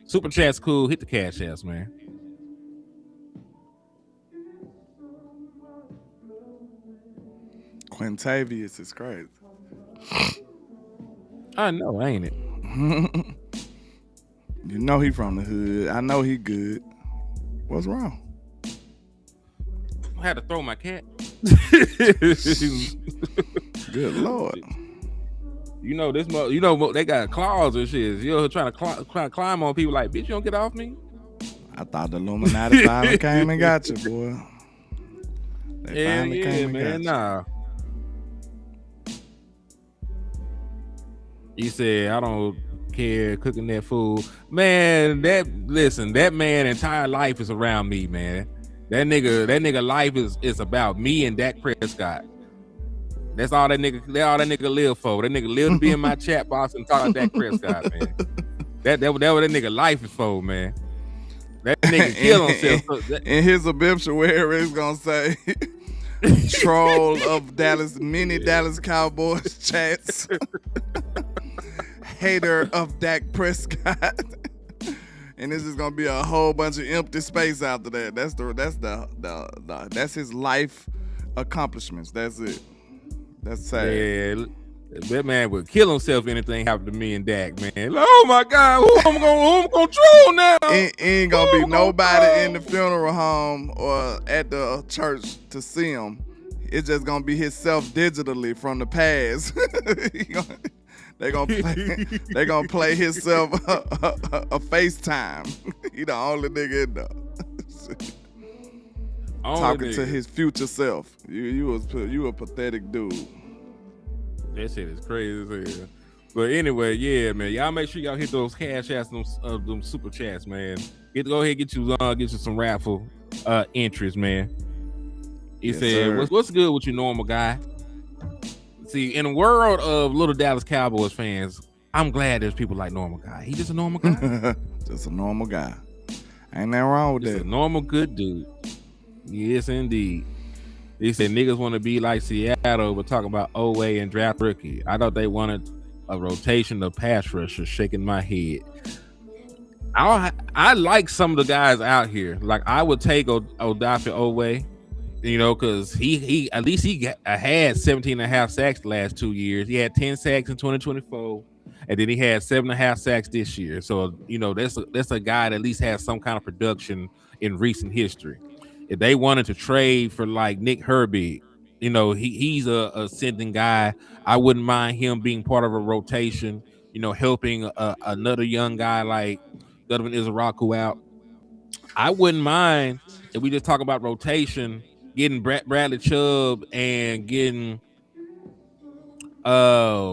Super Chat's cool. Hit the cash apps, man. Quintavious is crazy. I know, ain't it? He from the hood. I know he good. What's wrong? I had to throw my cat. Good Lord. They got claws and shit. You're trying to climb on people like, bitch, you don't get off me. I thought the Illuminati finally came and got you, boy. They finally came and got you. Nah. He said, I don't care cooking that food. Man, that man entire life is around me, man. That nigga life is about me and Dak Prescott. That's all that nigga live for. That nigga live to be in my chat box and talk about Dak Prescott, man. That what that nigga life is for, man. That nigga kill himself. In his obituary, it's gonna say troll of many Dallas Cowboys chats. Hater of Dak Prescott. And this is gonna be a whole bunch of empty space after that. That's his life accomplishments. That's it. That's sad. Yeah, that man would kill himself if anything happened to me and Dak, man. Oh my God, who I'm gonna troll now? Ain't gonna be nobody in the funeral home or at the church to see him. It's just gonna be himself digitally from the past. They gonna play himself a FaceTime. He the only nigga in there. Talking to his future self. You a pathetic dude. That shit is crazy as hell. But anyway, yeah, man. Y'all make sure y'all hit those cash apps, them super chats, man. Go ahead, get you some raffle entries, man. He said, "What's good with your normal guy?" See, in the world of little Dallas Cowboys fans, I'm glad there's people like normal guy. He just a normal guy. Just a normal guy. Ain't nothing wrong with just that. A normal good dude. Yes, indeed. He said niggas want to be like Seattle, but talking about Oweh and draft rookie. I thought they wanted a rotation of pass rushers. Shaking my head. I like some of the guys out here. Like I would take Odafe Oweh, you know, because he at least he had 17 and a half sacks the last 2 years. He had 10 sacks in 2024, and then he had 7.5 sacks this year. So you know that's a guy that at least has some kind of production in recent history. If they wanted to trade for like Nick Herbig, you know, he's a ascending guy. I wouldn't mind him being part of a rotation, you know, helping another young guy like Donovan Izaraku out. I wouldn't mind if we just talk about rotation, getting Bradley Chubb and getting Jadavier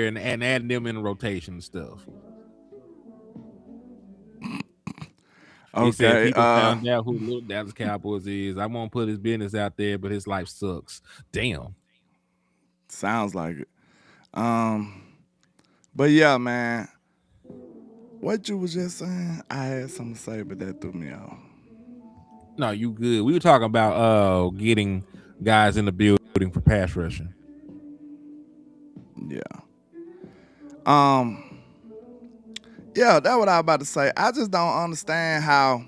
and adding them in the rotation and stuff. Okay, he said people found out who little Dallas Cowboys is. I won't put his business out there, but his life sucks. Damn. Sounds like it. But yeah, man. What you was just saying, I had something to say, but that threw me off. No, you good. We were talking about getting guys in the building for pass rushing. Yeah. Yeah, that's what I was about to say. I just don't understand how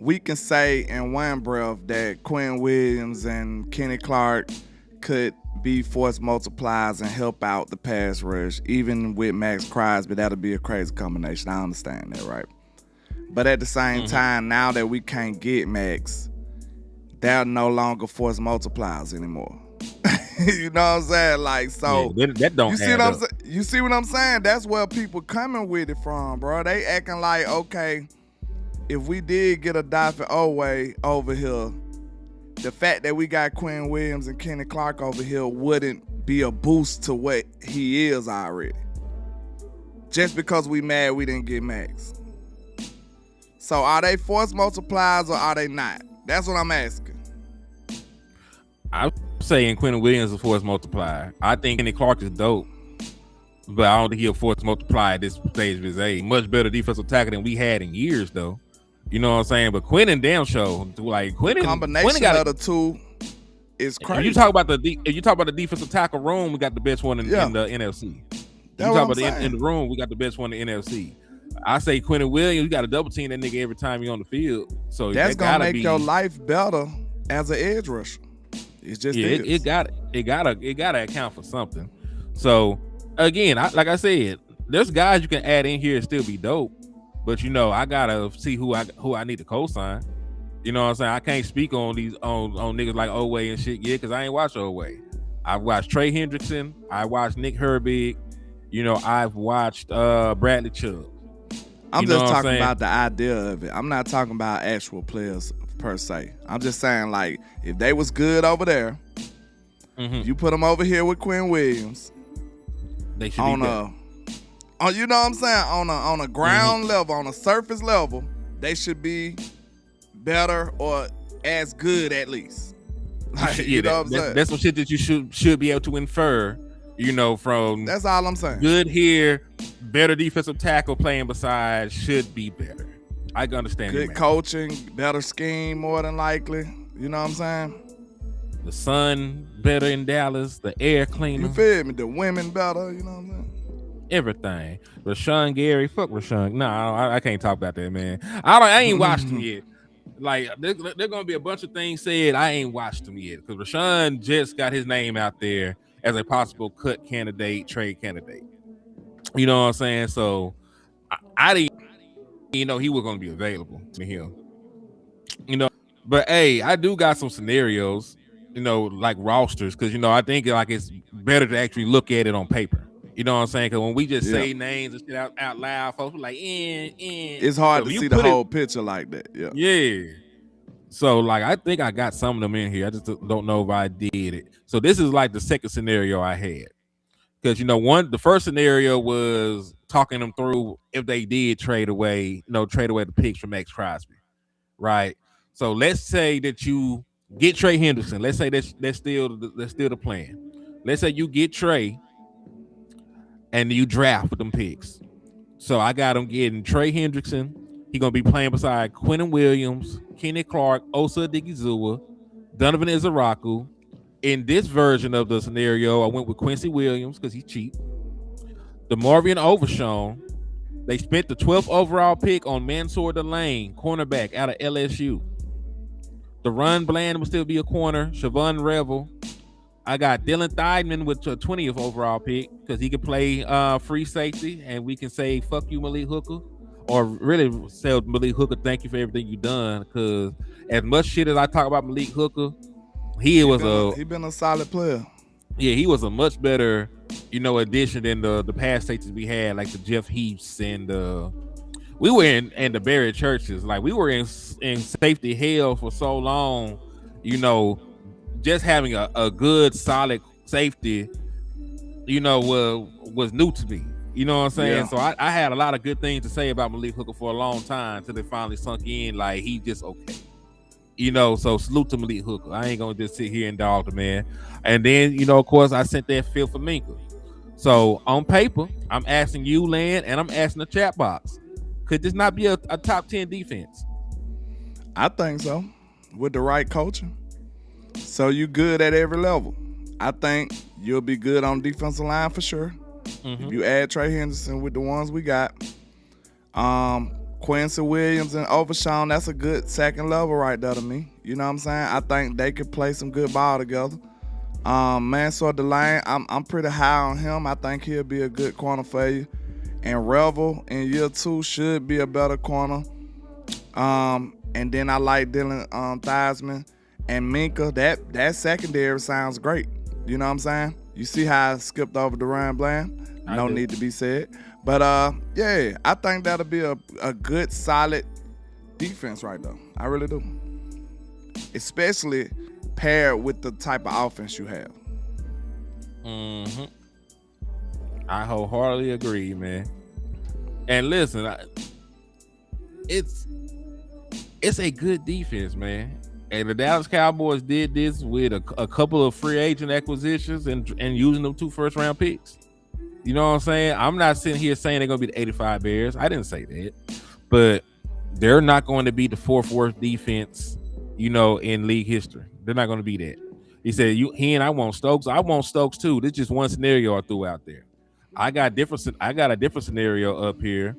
we can say in one breath that Quinn Williams and Kenny Clark could be force multipliers and help out the pass rush, even with Maxx Crosby. That'll be a crazy combination. I understand that, right? But at the same time, now that we can't get Maxx, they're no longer force multipliers anymore. You know what I'm saying? Like, so yeah, that don't you see what I'm saying? You see what I'm saying? That's where people coming with it from, bro. They acting like, okay, if we did get Odafe Oweh over here, the fact that we got Quinn Williams and Kenny Clark over here wouldn't be a boost to what he is already. Just because we mad we didn't get Maxx. So are they force multipliers or are they not? That's what I'm asking. I'm saying Quentin Williams is a force multiplier. I think Kenny Clark is dope, but I don't think he'll force multiply at this stage of his age. Much better defensive tackle than we had in years, though. You know what I'm saying? But Quentin damn show, like Quentin, combination of the two is crazy. If you talk about the defensive tackle room, we got the best one in the NFC. That's you talk about saying. in the room, we got the best one in the NFC. I say Quentin Williams, you got to double team that nigga every time you're on the field. So that's gonna make your life better as an edge rusher. It's just it gotta account for something. So again, like I said, there's guys you can add in here and still be dope, but you know I gotta see who I need to co-sign. You know what I'm saying? I can't speak on these on niggas like Oweh and shit yet because I ain't watched Oweh. I've watched Trey Hendrickson. I watched Nick Herbig. You know I've watched Bradley Chubb. I'm just talking about the idea of it. I'm not talking about actual players per se. I'm just saying, like, if they was good over there, you put them over here with Quinn Williams. They should be better. You know what I'm saying? On a ground level, on a surface level, they should be better or as good at least. Like, you know what I'm saying? That's some shit that you should be able to infer. You know, from that's all I'm saying. Good here, better defensive tackle playing beside should be better. I can understand. Good coaching, better scheme, more than likely. You know what I'm saying? The sun better in Dallas, the air cleaner. You feel me? The women better. You know what I'm saying? Everything. Rashawn Gary, fuck Rashawn. No, I can't talk about that, man. I ain't watched him yet. Like, there's gonna be a bunch of things said. I ain't watched him yet because Rashawn just got his name out there as a possible cut candidate, trade candidate. You know what I'm saying? So I didn't, you know, he was going to be available to him. You know, but hey, I do got some scenarios, you know, like rosters, because, you know, I think like it's better to actually look at it on paper. You know what I'm saying? Because when we just say names and shit out loud, folks are like, It's hard to see the whole picture like that. Yeah. Yeah. So like I think I got some of them in here. I just don't know if I did it. So this is like the second scenario I had. Because the first scenario was talking them through if they did trade away the picks from Maxx Crosby, right? So let's say that you get Trey Henderson. Let's say that's still the plan. Let's say you get Trey and you draft with them picks. So I got him getting Trey Hendrickson. He gonna be playing beside Quentin Williams, Kenny Clark, Osa Odighizuwa, Donovan Izaraku. In this version of the scenario, I went with Quincy Williams because he's cheap. DeMarvion Overshown. They spent the 12th overall pick on Mansour Delane, cornerback out of LSU. Deron Bland will still be a corner. Siobhan Revel. I got Dylan Thiedman with a 20th overall pick because he can play free safety, and we can say fuck you, Malik Hooker, or really tell Malik Hooker thank you for everything you've done. Because as much shit as I talk about Malik Hooker, he been a solid player. Yeah, he was a much better, addition than the past safeties we had, like the Jeff Heaps and we were in the Barry Churches. Like we were in safety hell for so long, just having a good solid safety, was new to me. You know what I'm saying? Yeah. So I had a lot of good things to say about Malik Hooker for a long time until it finally sunk in. Like he just okay. So salute to Malik Hooker. I ain't gonna just sit here and dog the man. And then, of course, I sent that Phil for Minka. So on paper, I'm asking you, Land, and I'm asking the chat box. Could this not be a top 10 defense? I think so. With the right coaching. So you good at every level. I think you'll be good on defensive line for sure. Mm-hmm. If you add Trey Henderson with the ones we got. Quincy Williams and Overshown, that's a good second level right there to me. You know what I'm saying? I think they could play some good ball together. Mansour Delane, I'm pretty high on him. I think he'll be a good corner for you. And Revel in year 2 should be a better corner. And then I like Dylan Thiesman and Minka. That secondary sounds great. You know what I'm saying? You see how I skipped over Deron Bland? No need to be said. But, yeah, I think that'll be a good, solid defense right there. I really do. Especially paired with the type of offense you have. Mm-hmm. I wholeheartedly agree, man. And listen, it's a good defense, man. And the Dallas Cowboys did this with a couple of free agent acquisitions and using them 2 first-round picks. You know what I'm saying? I'm not sitting here saying they're going to be the 85 Bears. I didn't say that. But they're not going to be the 4th worst defense, in league history. They're not going to be that. He said, I want Stokes. I want Stokes too. This is just one scenario I threw out there. I got a different scenario up here.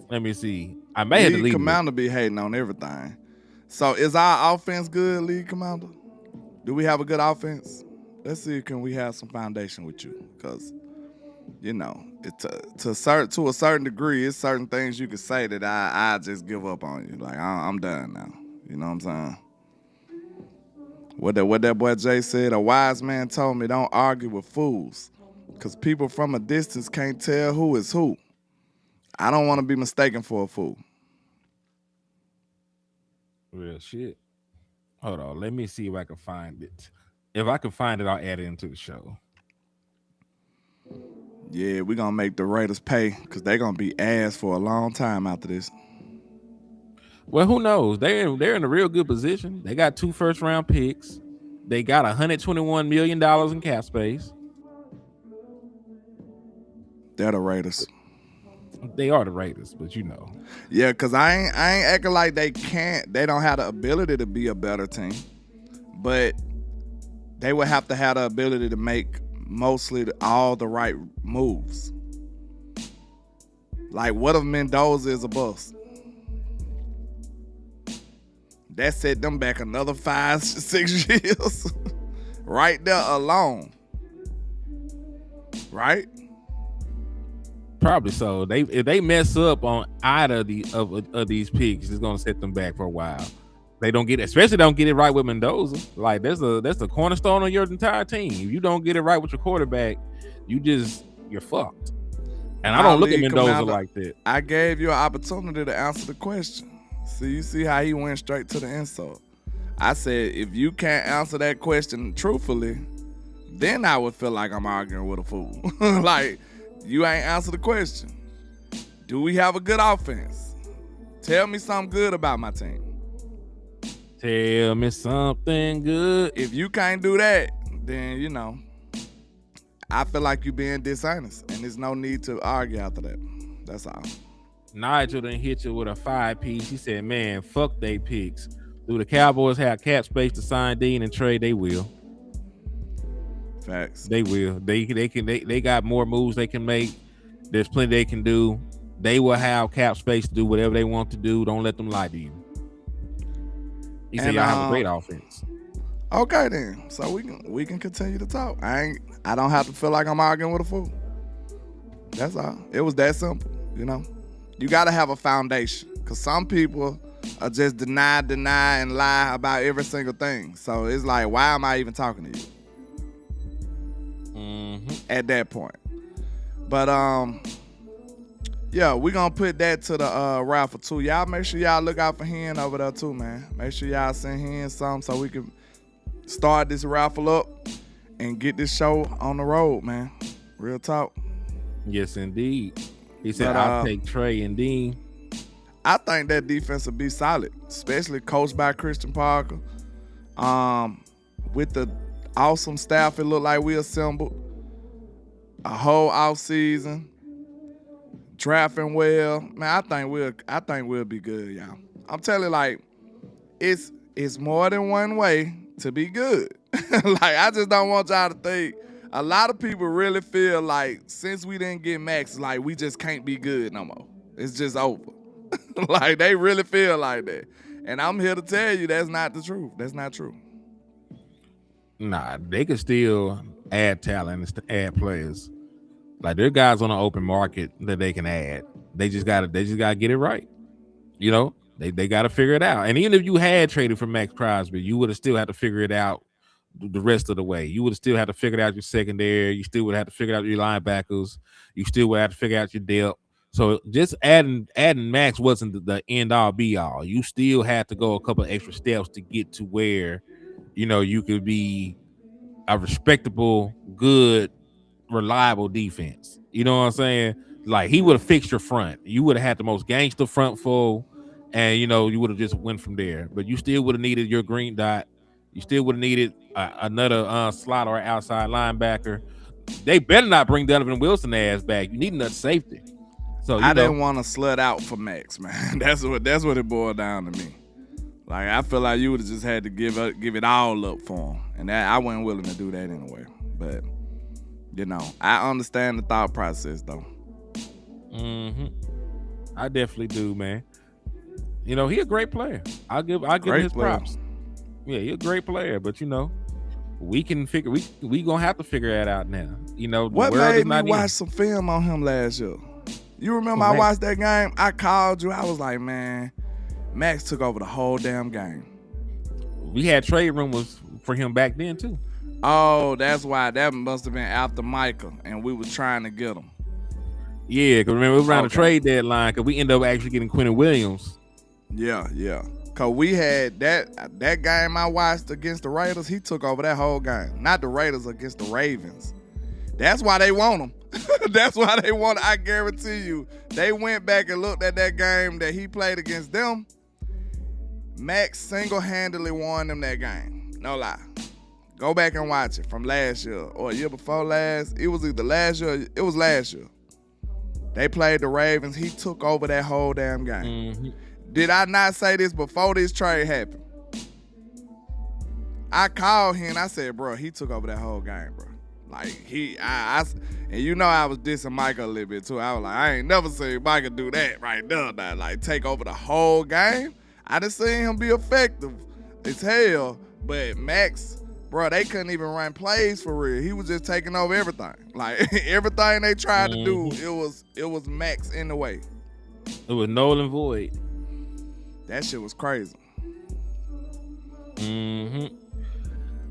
Let me see. I may have to leave. Commander be hating on everything. So is our offense good, League Commander? Do we have a good offense? Let's see, can we have some foundation with you? Because, to a certain degree, it's certain things you can say that I just give up on you. Like, I'm done now. You know what I'm saying? What that boy Jay said, a wise man told me, don't argue with fools. Because people from a distance can't tell who is who. I don't want to be mistaken for a fool. Real shit. Hold on. Let me see if I can find it. If I can find it, I'll add it into the show. Yeah, we're going to make the Raiders pay because they're going to be ass for a long time after this. Well, who knows? They're in a real good position. They got 2 first-round picks. They got $121 million in cap space. They're the Raiders. They are the Raiders, but Yeah, because I ain't acting like they don't have the ability to be a better team. But they would have to have the ability to make mostly all the right moves. Like, what if Mendoza is a bust? That set them back another 5-6 years. Right there alone. Right? Probably so. If they mess up on either of these picks, it's gonna set them back for a while. They don't get it right with Mendoza. Like that's the cornerstone of your entire team. If you don't get it right with your quarterback, you're fucked. And I don't look at Mendoza like that. I gave you an opportunity to answer the question. you see how he went straight to the insult. I said, if you can't answer that question truthfully, then I would feel like I'm arguing with a fool. Like, you ain't answer the question. Do we have a good offense? Tell me something good about my team. Tell me something good. If you can't do that, then, you know, I feel like you're being dishonest, and there's no need to argue after that. That's all. Nigel done hit you with a 5-piece. He said, man, fuck they picks. Do the Cowboys have cap space to sign Dean and trade? They will. Facts. They will. They got more moves they can make. There's plenty they can do. They will have cap space to do whatever they want to do. Don't let them lie to you. He said y'all have a great offense. Okay then. So we can continue to talk. I don't have to feel like I'm arguing with a fool. That's all. It was that simple, you know. You gotta have a foundation. Cause some people are just deny, and lie about every single thing. So it's like, why am I even talking to you? At that point. But yeah, we're gonna put that to the raffle too. Y'all make sure y'all look out for Hen over there too, man. Make sure y'all send Hen something so we can start this raffle up and get this show on the road, man. Real talk. Yes, indeed. He said, I'll take Trey and Dean. I think that defense will be solid, especially coached by Christian Parker. With the awesome staff it looked like we assembled. A whole offseason. Drafting well. Man, I think we'll be good, y'all. I'm telling you, like, it's more than one way to be good. Like, I just don't want y'all to think. A lot of people really feel like since we didn't get Maxx, like, we just can't be good no more. It's just over. Like, they really feel like that. And I'm here to tell you that's not the truth. That's not true. Nah, they can still add talent and add players. Like, there are guys on the open market that they can add. They just gotta get it right. You know, they gotta figure it out. And even if you had traded for Maxx Crosby, you would have still had to figure it out the rest of the way. You would have still had to figure out your secondary. You still would have to figure out your linebackers. You still would have to figure out your depth. So just adding Maxx wasn't the end all be all. You still had to go a couple of extra steps to get to where, you know, you could be a respectable, good, reliable defense. You know what I'm saying? Like, he would have fixed your front. You would have had the most gangster front full, and, you know, you would have just went from there. But you still would have needed your green dot. You still would have needed another slot or outside linebacker. They better not bring Donovan Wilson ass back. You need another safety. So I didn't want to slut out for Maxx, man. That's what it boiled down to me. Like, I feel like you would have just had to give it all up for him, and that I wasn't willing to do that anyway. But, you know, I understand the thought process though. I definitely do, man. You know, he a great player. I'll give him his props. Yeah, he's a great player, but, you know, we gonna have to figure that out now. You know, what made me watch some film on him last year? You remember I watched that game? I called you. I was like, man, Maxx took over the whole damn game. We had trade rumors for him back then too. Oh, that's why. That must have been after Michael, and we was trying to get him. Yeah, because remember, we were around the trade deadline, because we ended up actually getting Quentin Williams. Yeah. Because we had that game I watched against the Raiders, he took over that whole game. Not the Raiders, against the Ravens. That's why they want him. That's why they want him. I guarantee you. They went back and looked at that game that he played against them. Maxx single-handedly won them that game. No lie. Go back and watch it from last year or a year before last. It was either last year. It was last year. They played the Ravens. He took over that whole damn game. Did I not say this before this trade happened? I called him. I said, bro, he took over that whole game, bro. Like, and you know I was dissing Micah a little bit too. I was like, I ain't never seen Micah do that right there. Like, take over the whole game. I done seen him be effective as hell, but Maxx, bro, they couldn't even run plays for real. He was just taking over everything. Like, everything they tried to do, it was Maxx in the way. It was null and void. That shit was crazy.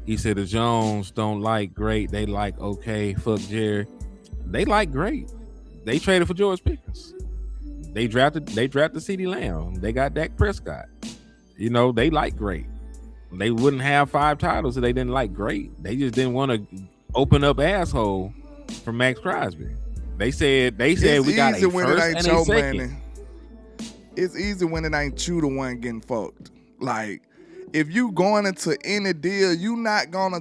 He said the Jones don't like great. They like okay. Fuck Jerry. They like great. They traded for George Pickens. They drafted CeeDee Lamb. They got Dak Prescott. You know, they like great. They wouldn't have 5 titles if they didn't like great. They just didn't want to open up asshole for Max Crosby. They said It's we got easy a when first it ain't and your a second. money. It's easy when it ain't you the one getting fucked. Like, if you going into any deal, you not gonna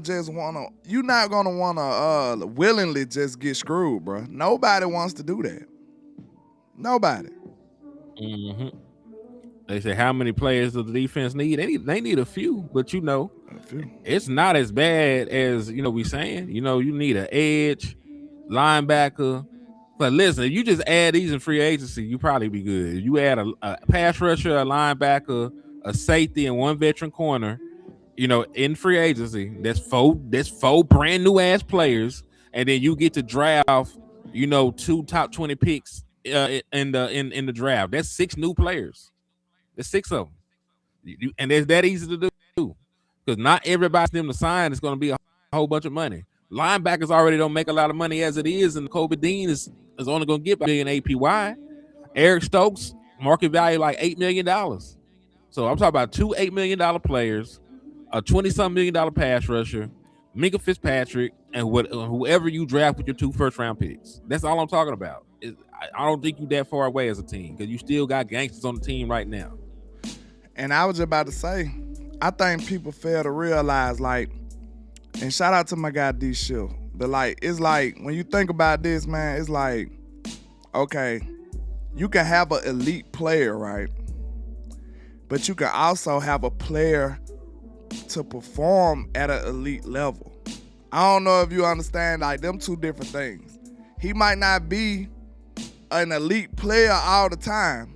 wanna willingly just get screwed, bro. Nobody wants to do that. Nobody. Mm-hmm. They say how many players does the defense need? They need a few, but you know, it's not as bad as we saying. You know, you need an edge, linebacker. But listen, if you just add these in free agency, you probably be good. If you add a pass rusher, a linebacker, a safety, and 1 veteran corner, in free agency, that's four brand new ass players, and then you get to draft, 2 top 20 picks in the draft. That's 6 new players. There's 6 of them, and it's that easy to do because not everybody's them to sign is going to be a whole bunch of money. Linebackers already don't make a lot of money as it is, and Kobe Dean is only going to get $1 million APY. Eric Stokes market value like $8 million. So I'm talking about 2 $8 million players, a $20-something million pass rusher, Minka Fitzpatrick, and whoever you draft with your 2 first-round picks. That's all I'm talking about. I don't think you that far away as a team because you still got gangsters on the team right now. And I was just about to say, I think people fail to realize, like, and shout out to my guy D Shill, but like, it's like when you think about this, man, it's like, okay, you can have an elite player, right? But you can also have a player to perform at an elite level. I don't know if you understand, like, them 2 different things. He might not be an elite player all the time,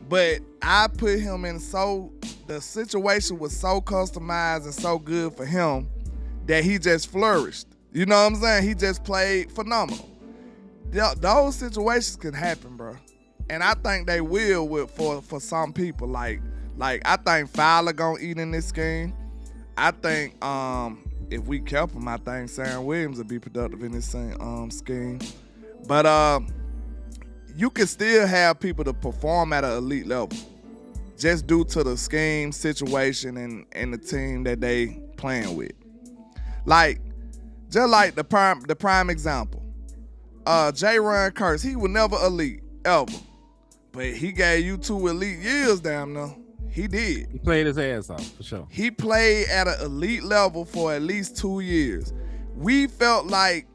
but I put him in the situation was so customized and so good for him that he just flourished. You know what I'm saying? He just played phenomenal. Those situations can happen, bro. And I think they will for some people. Like I think Fowler gonna eat in this scheme. I think if we kept him, I think Sam Williams would be productive in this same scheme. But you can still have people to perform at an elite level just due to the scheme, situation, and the team that they playing with. Like, just like the prime example, J-Ron Curse, he was never elite, ever. But he gave you 2 elite years down there. He did. He played his ass off, for sure. He played at an elite level for at least 2 years. We felt like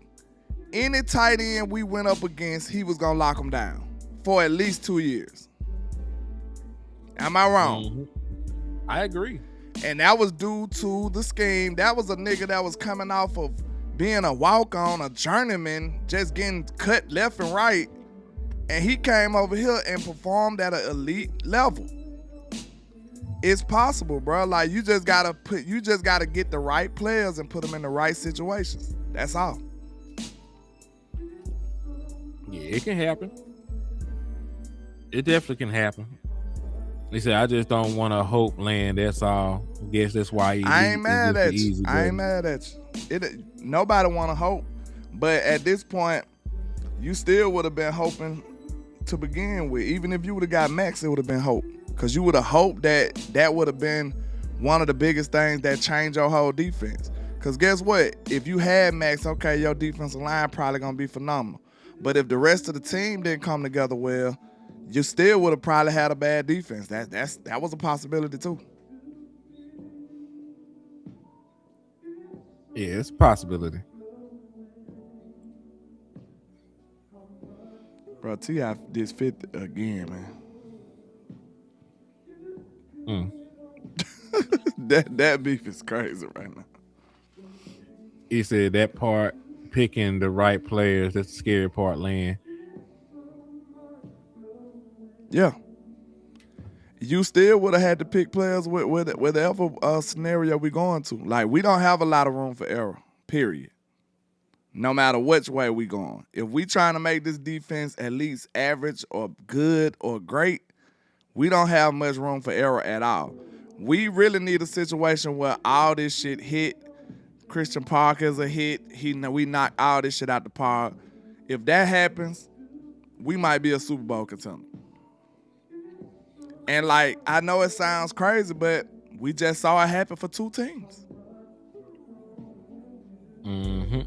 any tight end we went up against, he was going to lock him down for at least 2 years. Am I wrong? Mm-hmm. I agree. And that was due to the scheme. That was a nigga that was coming off of being a walk-on, a journeyman, just getting cut left and right. And he came over here and performed at an elite level. It's possible, bro. Like, you just gotta get the right players and put them in the right situations. That's all. Yeah, it can happen. It definitely can happen. He said, I just don't want to hope land. That's all. I guess that's why I ain't mad at you. I ain't mad at you. Nobody want to hope. But at this point, you still would have been hoping to begin with. Even if you would have got Maxx, it would have been hope. Because you would have hoped that would have been one of the biggest things that changed your whole defense. Because guess what? If you had Maxx, okay, your defensive line probably going to be phenomenal. But if the rest of the team didn't come together well, you still would have probably had a bad defense. That was a possibility too. Yeah, it's a possibility. Bro, T.I. did 50 again, man. That beef is crazy right now. He said that part, picking the right players, that's the scary part, Land. Yeah. You still would have had to pick players with whatever scenario we're going to. Like, we don't have a lot of room for error, period. No matter which way we going. If we trying to make this defense at least average or good or great, we don't have much room for error at all. We really need a situation where all this shit hit. Christian Parker's a hit. We knock all this shit out the park. If that happens, we might be a Super Bowl contender. And like, I know it sounds crazy, but we just saw it happen for 2 teams. Mm-hmm.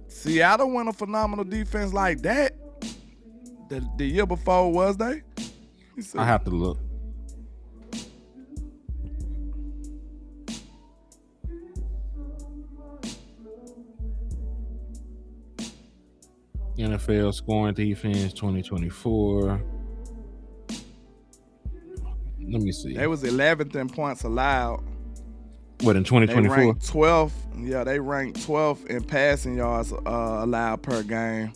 Seattle went a phenomenal defense like that. The year before, was they? I have to look. NFL scoring defense 2024. Let me see. They was 11th in points allowed. What, in 2024? They ranked 12th. Yeah, they ranked 12th in passing yards allowed per game.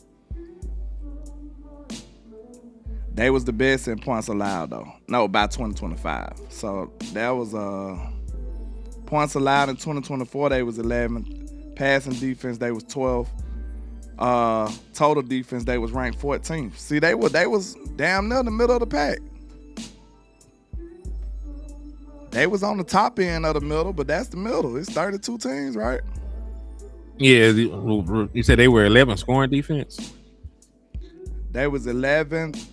They was the best in points allowed though. No, by 2025. So that was points allowed in 2024. They was 11th. Passing defense, they was 12th. Total defense, they was ranked 14th. See, they was damn near the middle of the pack. They was on the top end of the middle, but that's the middle. It's 32 teams, right? Yeah, you said they were 11th scoring defense? They was 11th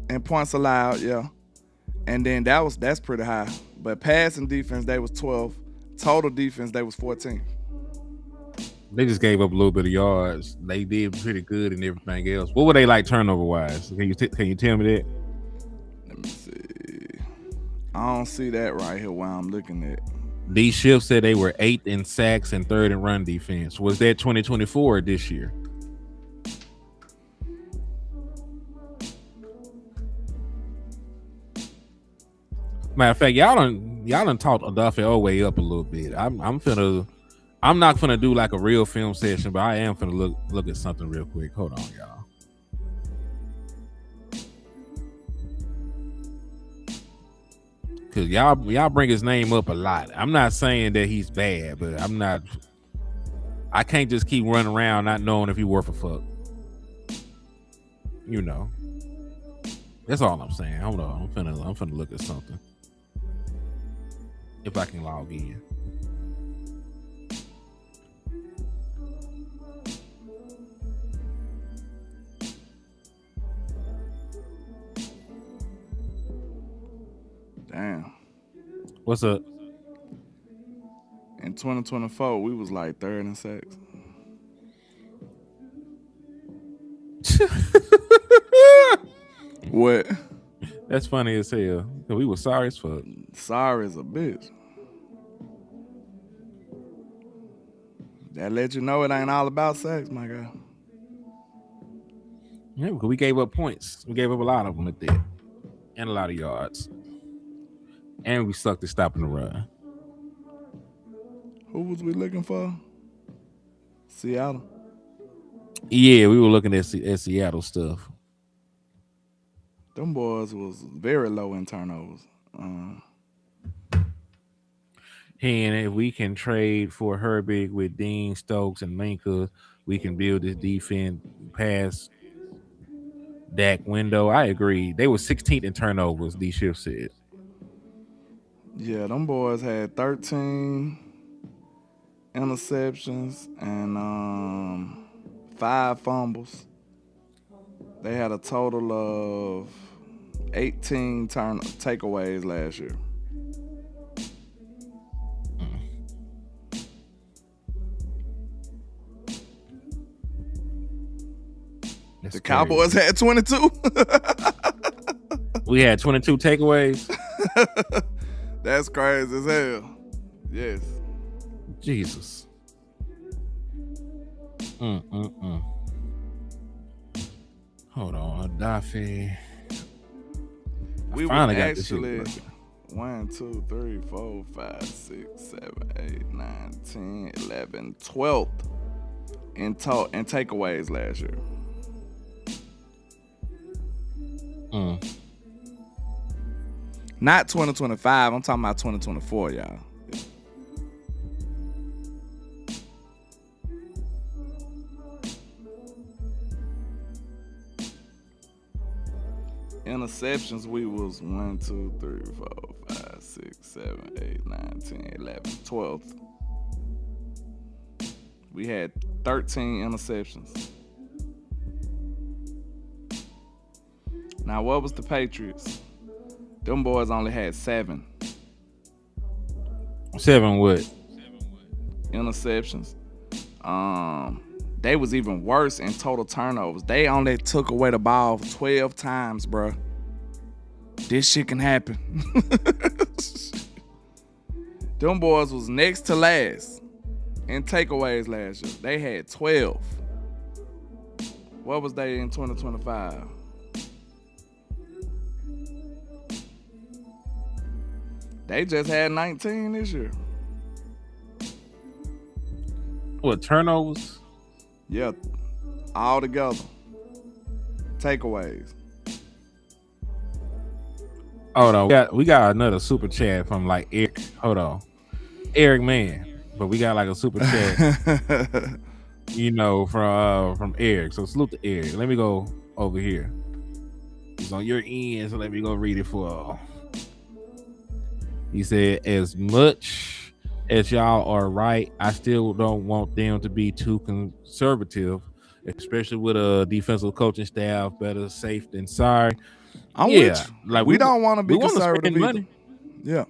in points allowed, yeah. And then that's pretty high. But passing defense, they was 12th. Total defense, they was 14th. They just gave up a little bit of yards. They did pretty good and everything else. What were they like turnover-wise? Can you tell me that? Let me see. I don't see that right here while I'm looking at. These shifts said they were 8th in sacks and 3rd in run defense. Was that 2024 or this year? Matter of fact, y'all done talked Odafe Oweh up a little bit. I'm not finna do like a real film session, but I am finna look at something real quick. Hold on, y'all. Cause y'all bring his name up a lot. I'm not saying that he's bad, but I can't just keep running around not knowing if he's worth a fuck. You know. That's all I'm saying. Hold on. I'm finna look at something. If I can log in. Damn. What's up? In 2024, we was like 3rd in sacks. What? That's funny as hell. We were sorry as fuck. Sorry as a bitch. That let you know it ain't all about sex, my guy. Yeah, because we gave up points. We gave up a lot of them at that. And a lot of yards. And we sucked at stopping the run. Who was we looking for? Seattle. Yeah, we were looking at Seattle stuff. Them boys was very low in turnovers. And if we can trade for Herbig with Dean, Stokes, and Linka, we can build this defense past Dak window. I agree. They were 16th in turnovers, D Shift said. Yeah, them boys had 13 interceptions and 5 fumbles. They had a total of 18 takeaways last year. That's the Cowboys crazy. had 22. We had 22 takeaways. That's crazy as hell. Yes. Jesus. Hold on, Daffy. We finally were got this shit actually working. 1, 2, 3, 4, 5, 6, 7, 8, 9, 10, 11, 12th in takeaways last year. Not 2025. I'm talking about 2024, y'all. Interceptions, we was 1, 2, 3, 4, 5, 6, 7, 8, 9, 10, 11, 12th. We had 13 interceptions. Now, what was the Patriots? Them boys only had 7 what? interceptions. They was even worse in total turnovers. They only took away the ball 12 times, bro. This shit can happen. Them boys was next to last in takeaways last year. They had 12. What was they in 2025? They just had 19 this year. What, turnovers? Yeah, all together. Takeaways. Hold on, we got another super chat from like Eric. Hold on, Eric, man. But we got like a super chat, you know, from Eric. So salute to Eric. Let me go over here. He's on your end, so let me go read it for. He said, as much as y'all are right, I still don't want them to be too conservative, especially with a defensive coaching staff better safe than sorry. I'm with you. Like we don't want to be conservative either. Money. Yeah.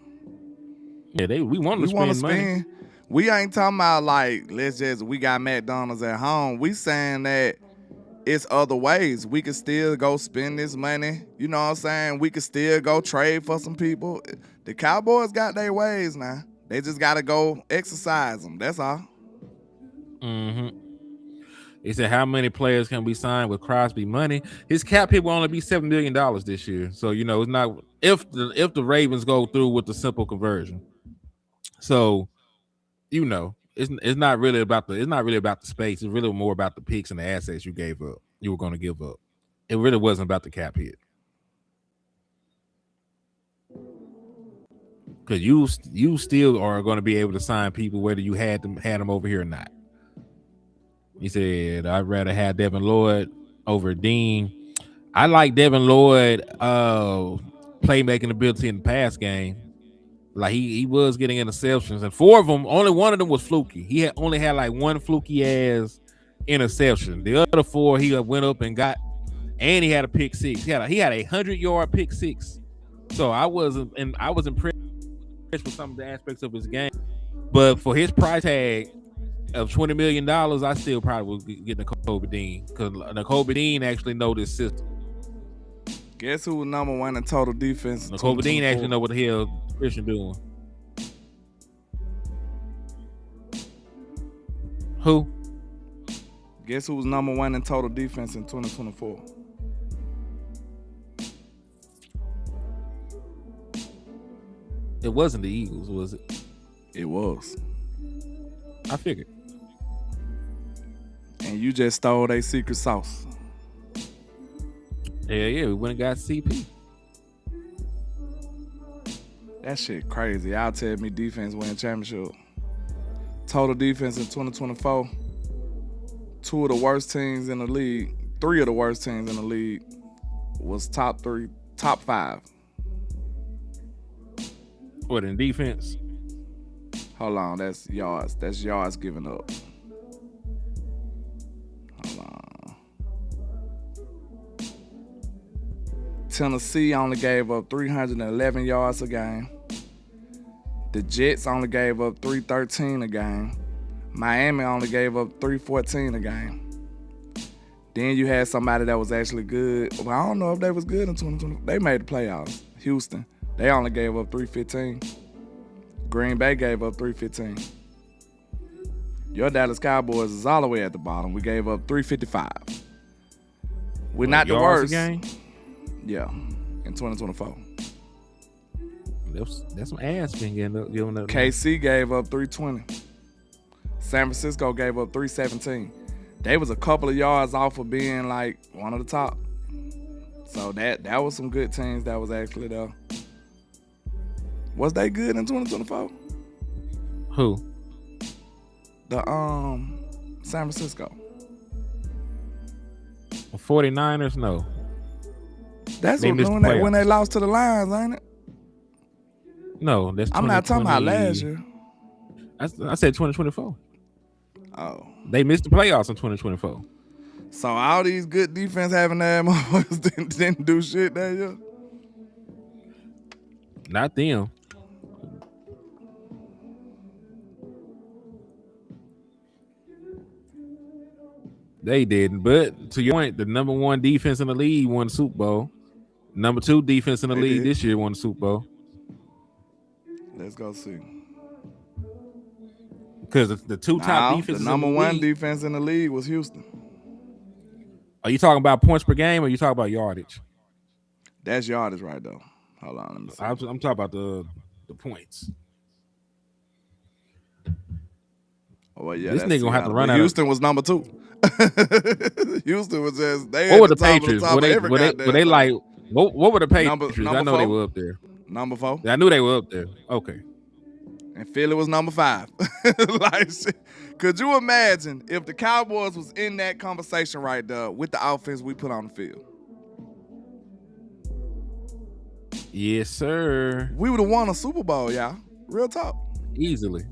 Yeah, we want to spend money. We ain't talking about like we got McDonald's at home. We saying that it's other ways. We could still go spend this money. You know what I'm saying? We could still go trade for some people. The Cowboys got their ways now. They just got to go exercise them. That's all. Mm-hmm. He said, how many players can be signed with Crosby money? His cap hit will only be $7 million this year. So, you know, it's not if the Ravens go through with the simple conversion. So, you know, it's not really about the space. It's really more about the picks and the assets you were going to give up. It really wasn't about the cap hit. Because you still are going to be able to sign people whether you had them over here or not. He said, I'd rather have Devin Lloyd over Dean. I like Devin Lloyd playmaking ability in the pass game. Like he was getting interceptions, and 4 of them, only one of them was fluky. He only had like one fluky ass interception. The other 4 he went up and got, and he had a pick 6. He had a 100-yard pick 6. So I was impressed with some of the aspects of his game. But for his price tag of $20 million, I still probably would get Nicole Dean, because Nicole Dean actually know this system. Guess who was number 1 in total defense? Nicole Dean actually know what the hell Christian doing. Who? Guess who was number 1 in total defense in 2024? It wasn't the Eagles, was it? It was. I figured. And you just stole their secret sauce. Yeah, we went and got CP. That shit crazy. Y'all tell me defense win championship. Total defense in 2024. 2 of the worst teams in the league. 3 of the worst teams in the league was top 5. What, in defense? Hold on, that's yards. That's yards given up. Hold on. Tennessee only gave up 311 yards a game. The Jets only gave up 313 a game. Miami only gave up 314 a game. Then you had somebody that was actually good. Well, I don't know if they was good in 2020. They made the playoffs. Houston. They only gave up 315. Green Bay gave up 315. Your Dallas Cowboys is all the way at the bottom. We gave up 355. We're not the worst. Game? Yeah, in 2024. That's some ass been giving up. KC gave up 320. San Francisco gave up 317. They was a couple of yards off of being like one of the top. So that was some good teams that was actually there. Was they good in 2024? Who? The San Francisco. 49ers, no. That's when they lost to the Lions, ain't it? No, that's. I'm not talking about last year. I said 2024. Oh. They missed the playoffs in 2024. So all these good defense having that motherfuckers didn't do shit that year? Not them. They didn't. But to your point, the number 1 defense in the league won the Super Bowl. Number 2 defense in the league this year won the Super Bowl. Let's go see. Because the 2 top defenses. The number 1 defense in the league was Houston. Are you talking about points per game, or are you talking about yardage? That's yardage right though. Hold on, let me see. I'm talking about the points. Oh well, yeah. This nigga gonna have to run out. Houston was number 2. Houston was just. What were the Patriots? Were they like? What were the Patriots? Number I know 4. they were up there. Number 4. I knew they were up there. Okay. And Philly was number 5. Like, could you imagine if the Cowboys was in that conversation right there with the offense we put on the field? Yes, sir. We would have won a Super Bowl, y'all. Real talk. Easily.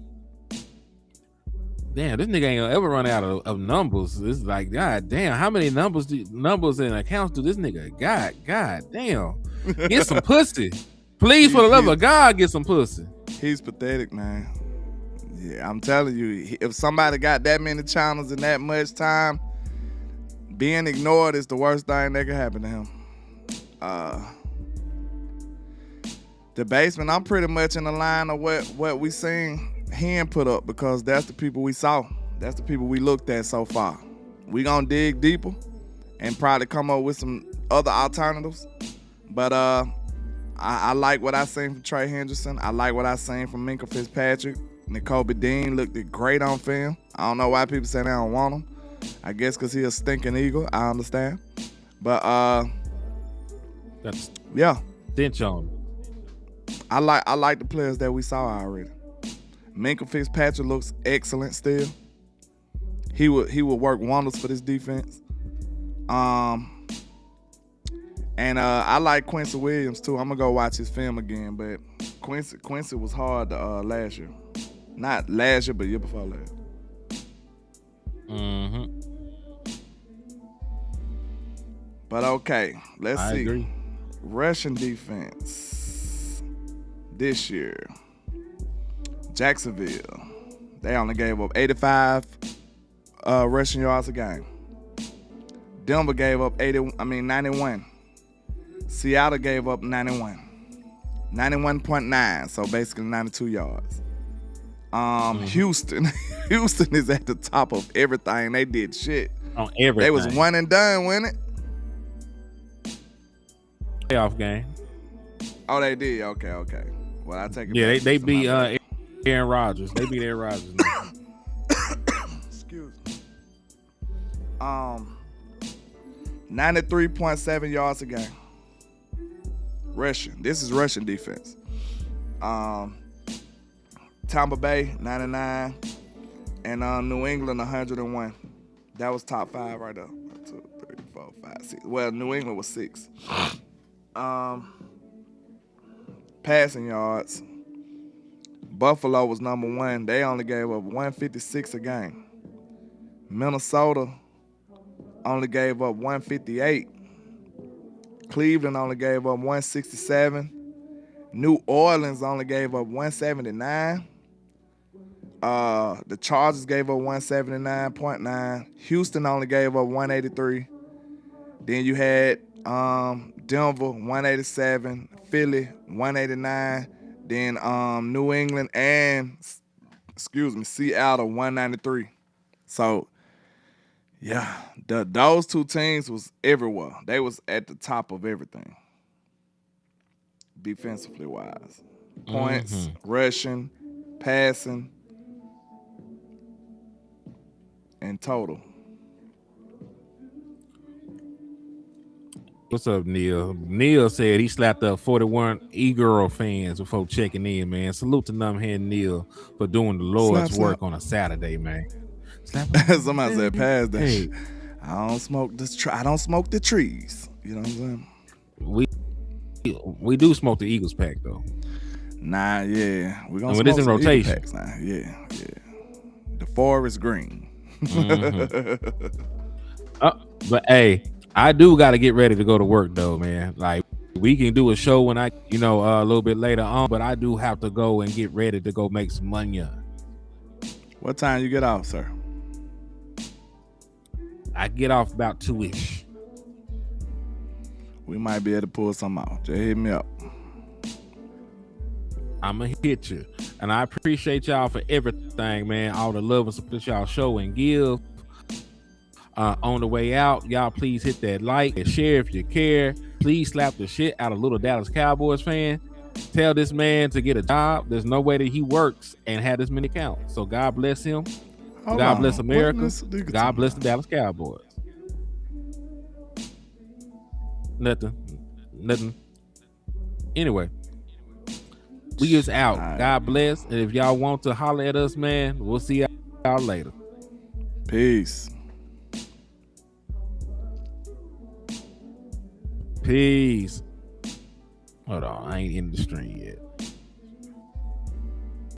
Damn, this nigga ain't gonna ever run out of numbers. It's like, god damn, how many numbers and accounts do this nigga got? God damn. Get some pussy. Please, for the love of God, get some pussy. He's pathetic, man. Yeah, I'm telling you, if somebody got that many channels in that much time, being ignored is the worst thing that could happen to him. The basement, I'm pretty much in the line of what we seen him put up, because that's the people we saw. That's the people we looked at so far. We gonna dig deeper and probably come up with some other alternatives. But I like what I seen from Trey Henderson. I like what I seen from Minkah Fitzpatrick. N'Kobe Dean looked great on film. I don't know why people say they don't want him. I guess because he's a stinking Eagle. I understand. But that's stench on. I like the players that we saw already. Minkah Fitzpatrick looks excellent still. He would work wonders for this defense. And I like Quincy Williams too. I'm gonna go watch his film again, but Quincy was hard last year. Not last year, but year before last. Mm-hmm. But okay, let's see. Agree. Rushing defense this year. Jacksonville, they only gave up 85 rushing yards a game. Denver gave up 91. Seattle gave up 91.9, so basically 92 yards. Houston is at the top of everything. They did shit. On everything. They was one and done, wasn't it? Playoff game. Oh, they did. Okay. Well, I take it. Yeah, back. they beat Aaron Rodgers. They beat Aaron Rodgers. Excuse me. 93.7 yards a game. Rushing. This is rushing defense. Tampa Bay 99, and New England 101. That was top 5 right there. 1, 2, 3, 4, 5, 6. Well, New England was 6. Passing yards. Buffalo was number 1. They only gave up 156 a game. Minnesota only gave up 158. Cleveland only gave up 167. New Orleans only gave up 179. The Chargers gave up 179.9. Houston only gave up 183. Then you had Denver 187, Philly 189. Then New England and Seattle 193. So yeah, those two teams was everywhere. They was at the top of everything, defensively wise. Points, rushing, passing, and total. What's up, Neil? Neil said he slapped up 41 E-Girl fans before checking in, man. Salute to Numhead Neil for doing the Lord's work on a Saturday, man. Somebody said, pass that shit. I don't smoke the trees. You know what I'm saying? We do smoke the Eagles pack though. Nah, yeah. We're gonna smoke in some rotation. Packs now. Yeah. The forest green. But hey, I do gotta get ready to go to work though, man. Like We can do a show when a little bit later on, but I do have to go and get ready to go make some money. What time you get off, sir? I get off about 2-ish. We might be able to pull something out. Just hit me up. I'ma hit you. And I appreciate y'all for everything, man. All the love and support y'all show and give. On the way out, y'all please hit that like and share if you care. Please slap the shit out of little Dallas Cowboys fan. Tell this man to get a job. There's no way that he works and had this many accounts. So God bless him. God bless America. God bless the Dallas Cowboys. Nothing. Anyway, we just out. Right. God bless. And if y'all want to holler at us, man, we'll see y'all later. Peace. Peace. Hold on, I ain't in the stream yet.